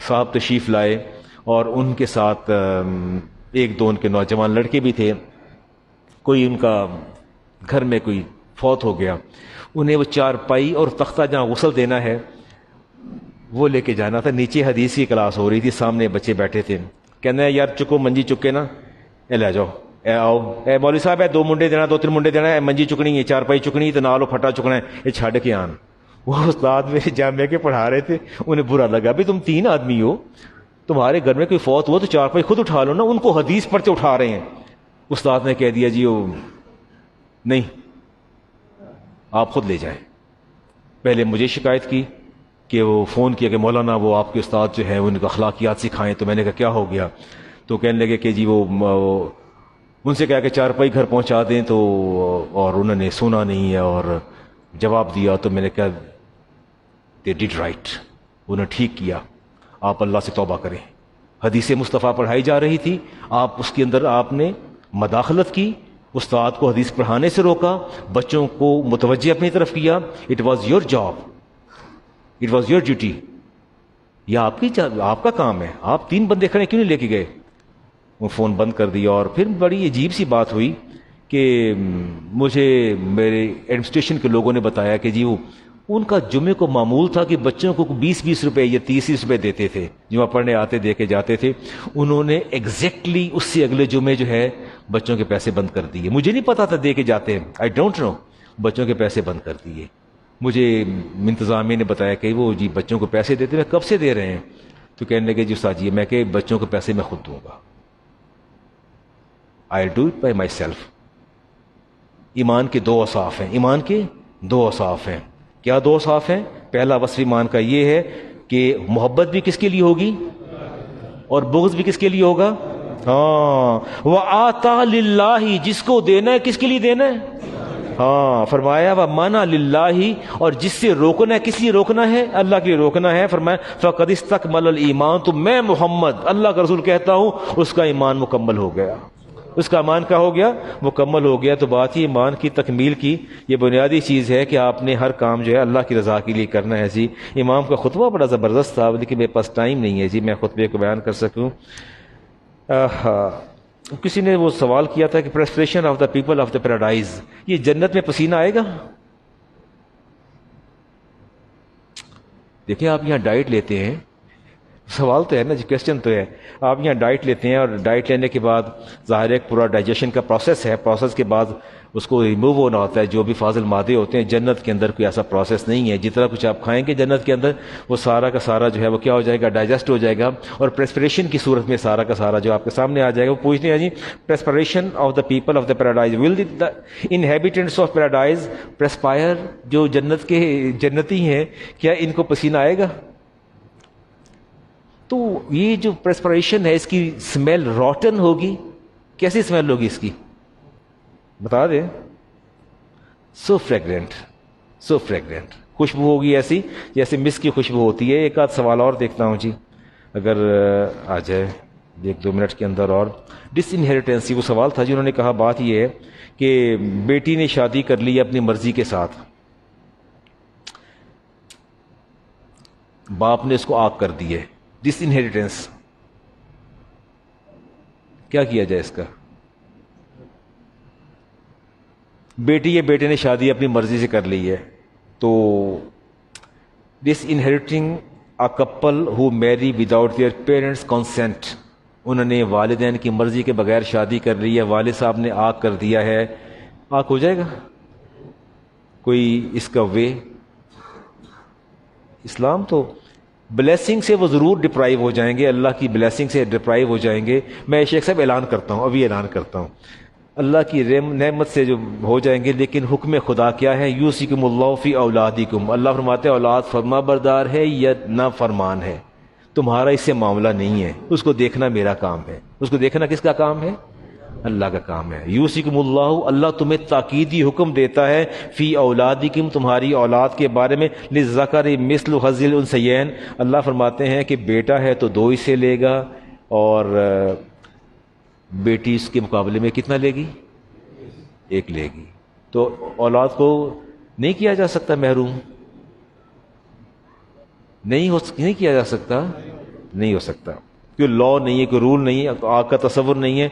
صاحب تشریف لائے اور ان کے ساتھ ایک دو ان کے نوجوان لڑکے بھی تھے۔ کوئی ان کا گھر میں کوئی فوت ہو گیا، انہیں وہ چارپائی اور تختہ جہاں غسل دینا ہے وہ لے کے جانا تھا۔ نیچے حدیث کی کلاس ہو رہی تھی، سامنے بچے بیٹھے تھے، کہنا ہے یار چکو منجی چکے نا، اے لے جاؤ، اے آؤ، اے مولوی صاحب اے دو منڈے دینا، دو تین منڈے دینا، اے منجی چکنی ہے، چارپائی چکنی تو نالو پھٹا چکنا ہے، یہ چھڈ کے آن۔ وہ استاد میرے جامعہ کے پڑھا رہے تھے، انہیں برا لگا بھی تم تین آدمی ہو، تمہارے گھر میں کوئی فوت ہوا تو چارپائی خود اٹھا لو نا، ان کو حدیث پڑھتے اٹھا رہے ہیں۔ استاد نے کہہ دیا جی وہ نہیں، آپ خود لے جائیں۔ پہلے مجھے شکایت کی کہ وہ فون کیا کہ مولانا وہ آپ کے استاد جو ہیں ان کو اخلاقیات سکھائیں، تو میں نے کہا کیا ہو گیا؟ تو کہنے لگے کہ جی وہ ان سے کہا کہ چارپائی گھر پہنچا دیں، تو اور انہوں نے سنا نہیں ہے اور جواب دیا، تو میں نے کہا they did right، انہوں نے ٹھیک کیا، آپ اللہ سے توبہ کریں۔ حدیث مصطفیٰ پڑھائی جا رہی تھی، آپ اس کے اندر آپ نے مداخلت کی، استاد کو حدیث پڑھانے سے روکا، بچوں کو متوجہ اپنی طرف کیا۔ It was your job, it was your duty, یہ آپ کا کام ہے، آپ تین بندے کھڑے کیوں نہیں لے کے گئے؟ وہ فون بند کر دیا۔ اور پھر بڑی عجیب سی بات ہوئی کہ مجھے میرے ایڈمنسٹریشن کے لوگوں نے بتایا کہ جی وہ ان کا جمعے کو معمول تھا کہ بچوں کو 20 روپے یا 30 روپے دیتے تھے، جمعہ پڑھنے آتے دے کے جاتے تھے۔ انہوں نے ایگزیکٹلی اس سے اگلے جمعے جو ہے بچوں کے پیسے بند کر دیے۔ مجھے نہیں پتا تھا دے کے جاتے ہیں، آئی ڈونٹ نو، بچوں کے پیسے بند کر دیے۔ مجھے انتظامیہ نے بتایا کہ وہ جی بچوں کو پیسے دیتے، میں کب سے دے رہے ہیں؟ تو کہنے لگے جی استاد جی، میں کہ بچوں کو پیسے میں خود دوں گا، I do it by myself. ایمان کے دو اوصاف ہیں، ایمان کے دو اوصاف ہیں۔ کیا دو اوصاف ہیں؟ پہلا وصف ایمان کا یہ ہے کہ محبت بھی کس کے لیے ہوگی اور بغض بھی کس کے لیے ہوگا؟ ہاں، وَآتَى لِلَّهِ، جس کو دینا ہے کس کے لیے دینا ہے؟ ہاں، فرمایا وَمَنَعَ لِلَّهِ، اور جس سے روکنا ہے کس لیے روکنا ہے؟ اللہ کے لیے روکنا ہے۔ فرمایا فَقَدِ اسْتَكْمَلَ الْإِيمَانُ، تو میں محمد اللہ کا رسول کہتا ہوں اس کا ایمان مکمل ہو گیا، اس کا ایمان کا ہو گیا مکمل ہو گیا۔ تو بات ہی ایمان کی تکمیل کی یہ بنیادی چیز ہے کہ آپ نے ہر کام جو ہے اللہ کی رضا کے لیے کرنا ہے۔ جی امام کا خطبہ بڑا زبردست تھا، لیکن میرے پاس ٹائم نہیں ہے جی میں خطبے کو بیان کر سکوں۔ کسی نے وہ سوال کیا تھا کہ perspiration of the people of the paradise, یہ جنت میں پسینہ آئے گا؟ دیکھیں آپ یہاں ڈائٹ لیتے ہیں، سوال تو ہے نا جی، کوشچن تو ہے. آپ یہاں ڈائٹ لیتے ہیں اور ڈائٹ لینے کے بعد ظاہر ایک پورا ڈائجیشن کا پروسیس ہے، پروسیس کے بعد اس کو ریموو ہونا ہوتا ہے جو بھی فاضل مادے ہوتے ہیں. جنت کے اندر کوئی ایسا پروسیس نہیں ہے. جتنا کچھ آپ کھائیں گے جنت کے اندر وہ سارا کا سارا جو ہے وہ کیا ہو جائے گا، ڈائجسٹ ہو جائے گا، اور پریسپریشن کی صورت میں سارا کا سارا جو آپ کے سامنے آ جائے گا. وہ پوچھتے ہیں جی perspiration of the people of the paradise will the inhabitants of paradise perspire. جو جنت کے جنتی ہیں کیا ان کو پسینہ آئے گا؟ تو یہ جو پریسپریشن ہے اس کی اسمیل روٹن ہوگی. کیسی اسمیل ہوگی اس کی بتا دیں؟ سو فریگرنٹ، سو فریگرنٹ. خوشبو ہوگی ایسی جیسے مسک کی خوشبو ہوتی ہے. ایک آدھ سوال اور دیکھتا ہوں جی اگر آ جائے 1-2 منٹ کے اندر. اور ڈس انہیریٹنس وہ سوال تھا جی. انہوں نے کہا بات یہ ہے کہ بیٹی نے شادی کر لی اپنی مرضی کے ساتھ، باپ نے اس کو آگ کر دی ہے. ڈس انہیریٹنس کیا کیا جائے اس کا؟ بیٹی یا بیٹے نے شادی اپنی مرضی سے کر لی ہے تو ڈس انہیریٹنگ اے کپل ہو میری وداؤٹ دیئر پیرنٹس کنسینٹ. انہوں نے والدین کی مرضی کے بغیر شادی کر لی ہے، والد صاحب نے آگ کر دیا ہے. آگ ہو جائے گا کوئی اس کا وے؟ اسلام تو بلیسنگ سے وہ ضرور ڈپرائیو ہو جائیں گے، اللہ کی بلیسنگ سے ڈپرائیو ہو جائیں گے. میں شیخ صاحب اعلان کرتا ہوں، ابھی اعلان کرتا ہوں، اللہ کی نعمت سے جو ہو جائیں گے. لیکن حکم خدا کیا ہے؟ یوصیکم اللہ فی اولادکم. اللہ فرماتے ہیں اولاد فرما بردار ہے یا نہ فرمان ہے، تمہارا اس سے معاملہ نہیں ہے. اس کو دیکھنا میرا کام ہے. اس کو دیکھنا کس کا کام ہے؟ اللہ کا کام ہے. یوصیکم اللہ، اللہ تمہیں تاکیدی حکم دیتا ہے فی اولادکم، تمہاری اولاد کے بارے میں. للذکر مثل حظ الانثیین، اللہ فرماتے ہیں کہ بیٹا ہے تو 2 حصے لے گا اور بیٹی اس کے مقابلے میں کتنا لے گی؟ 1 لے گی. تو اولاد کو نہیں کیا جا سکتا محروم؟ نہیں کیا جا سکتا، نہیں ہو سکتا. کوئی لا نہیں ہے، کوئی رول نہیں ہے، آگ کا تصور نہیں ہے.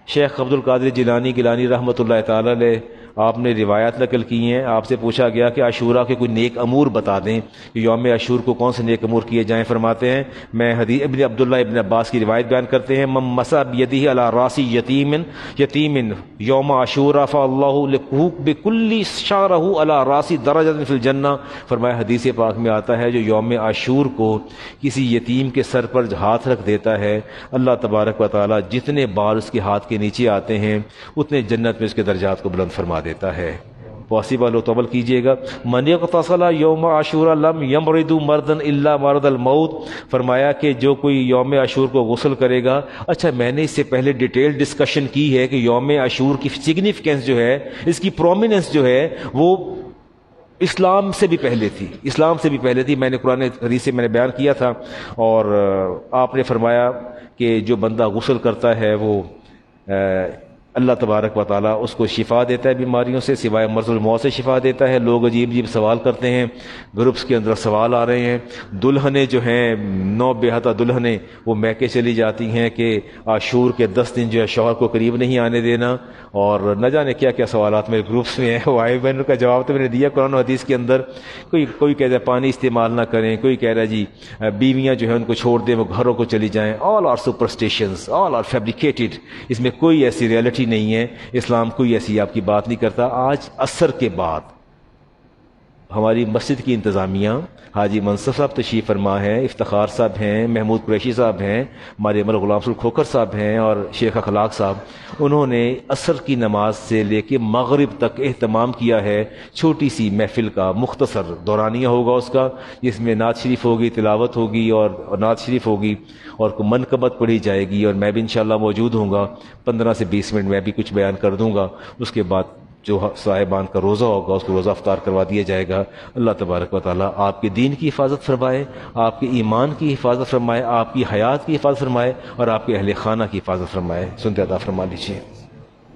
شیخ عبد القادر جیلانی گیلانی رحمۃ اللہ تعالی علیہ آپ نے روایات نقل کی ہیں. آپ سے پوچھا گیا کہ عاشورہ کے کوئی نیک امور بتا دیں کہ یوم عاشور کو کون سے نیک امور کیے جائیں. فرماتے ہیں میں حدیث ابن عبداللہ ابن عباس کی روایت بیان کرتے ہیں، من مسا بیدہ علی راس یتیم یوم عاشورہ فاللہ لہ بکل شعرہ علی راس درجۃ فی الجنہ. فرمایا حدیث پاک میں آتا ہے جو یوم عاشور کو کسی یتیم کے سر پر ہاتھ رکھ دیتا ہے، اللہ تبارک و تعالی جتنے بار اس کے ہاتھ کے نیچے آتے ہیں اتنے جنت میں اس کے درجات کو بلند فرما دیتا ہے. پاسبل ہو تو عمل کیجیے گا. من اغتسل یوم عاشور لم یمرض مرضا الا مرض الموت. فرمایا کہ جو کوئی یوم عاشور کو غسل کرے گا. اچھا میں نے اس سے پہلے ڈیٹیل ڈسکشن کی ہے کہ یوم عاشور کی سگنیفیکینس جو ہے، اس کی پرومیننس جو ہے وہ اسلام سے بھی پہلے تھی، اسلام سے بھی پہلے تھی. میں نے قرآن حدیث سے میں نے بیان کیا تھا اور آپ نے فرمایا کہ جو بندہ غسل کرتا ہے وہ اللہ تبارک و تعالیٰ اس کو شفا دیتا ہے بیماریوں سے، سوائے مرض الموت سے شفا دیتا ہے. لوگ عجیب عجیب سوال کرتے ہیں، گروپس کے اندر سوال آ رہے ہیں. دلہنیں جو ہیں 9 بیاہتہ دلہنیں وہ میکے چلی جاتی ہیں کہ عاشور کے 10 دن جو ہے شوہر کو قریب نہیں آنے دینا، اور نہ جانے کیا کیا سوالات میرے گروپس میں ہیں. وائی بہنوں کا جواب تو میں نے دیا قرآن و حدیث کے اندر. کوئی کہہ رہا ہے پانی استعمال نہ کریں، کوئی کہہ رہا ہے جی بیویاں جو ہیں ان کو چھوڑ دیں وہ گھروں کو چلی جائیں. All are superstitions, all are fabricated. اس میں کوئی ایسی ریئلٹی نہیں ہے. اسلام کوئی ایسی آپ کی بات نہیں کرتا. آج عصر کے بعد ہماری مسجد کی انتظامیہ حاجی منصف صاحب تشریف فرما ہیں، افتخار صاحب ہیں، محمود قریشی صاحب ہیں، ہمارے عمر غلام رسول کھوکھر صاحب ہیں اور شیخ اخلاق صاحب. انہوں نے عصر کی نماز سے لے کے مغرب تک اہتمام کیا ہے چھوٹی سی محفل کا، مختصر دورانیہ ہوگا اس کا، جس میں نعت شریف ہوگی، تلاوت ہوگی اور نعت شریف ہوگی اور منقبت پڑھی جائے گی. اور میں بھی انشاءاللہ موجود ہوں گا. 15 سے 20 منٹ میں بھی کچھ بیان کر دوں گا. اس کے بعد جو صاحبان کا روزہ ہوگا اس کو روزہ افطار کروا دیا جائے گا. اللہ تبارک و تعالیٰ آپ کے دین کی حفاظت فرمائے، آپ کے ایمان کی حفاظت فرمائے، آپ کی حیات کی حفاظت فرمائے اور آپ کے اہل خانہ کی حفاظت فرمائے. سنتے عطا فرما لیجیے.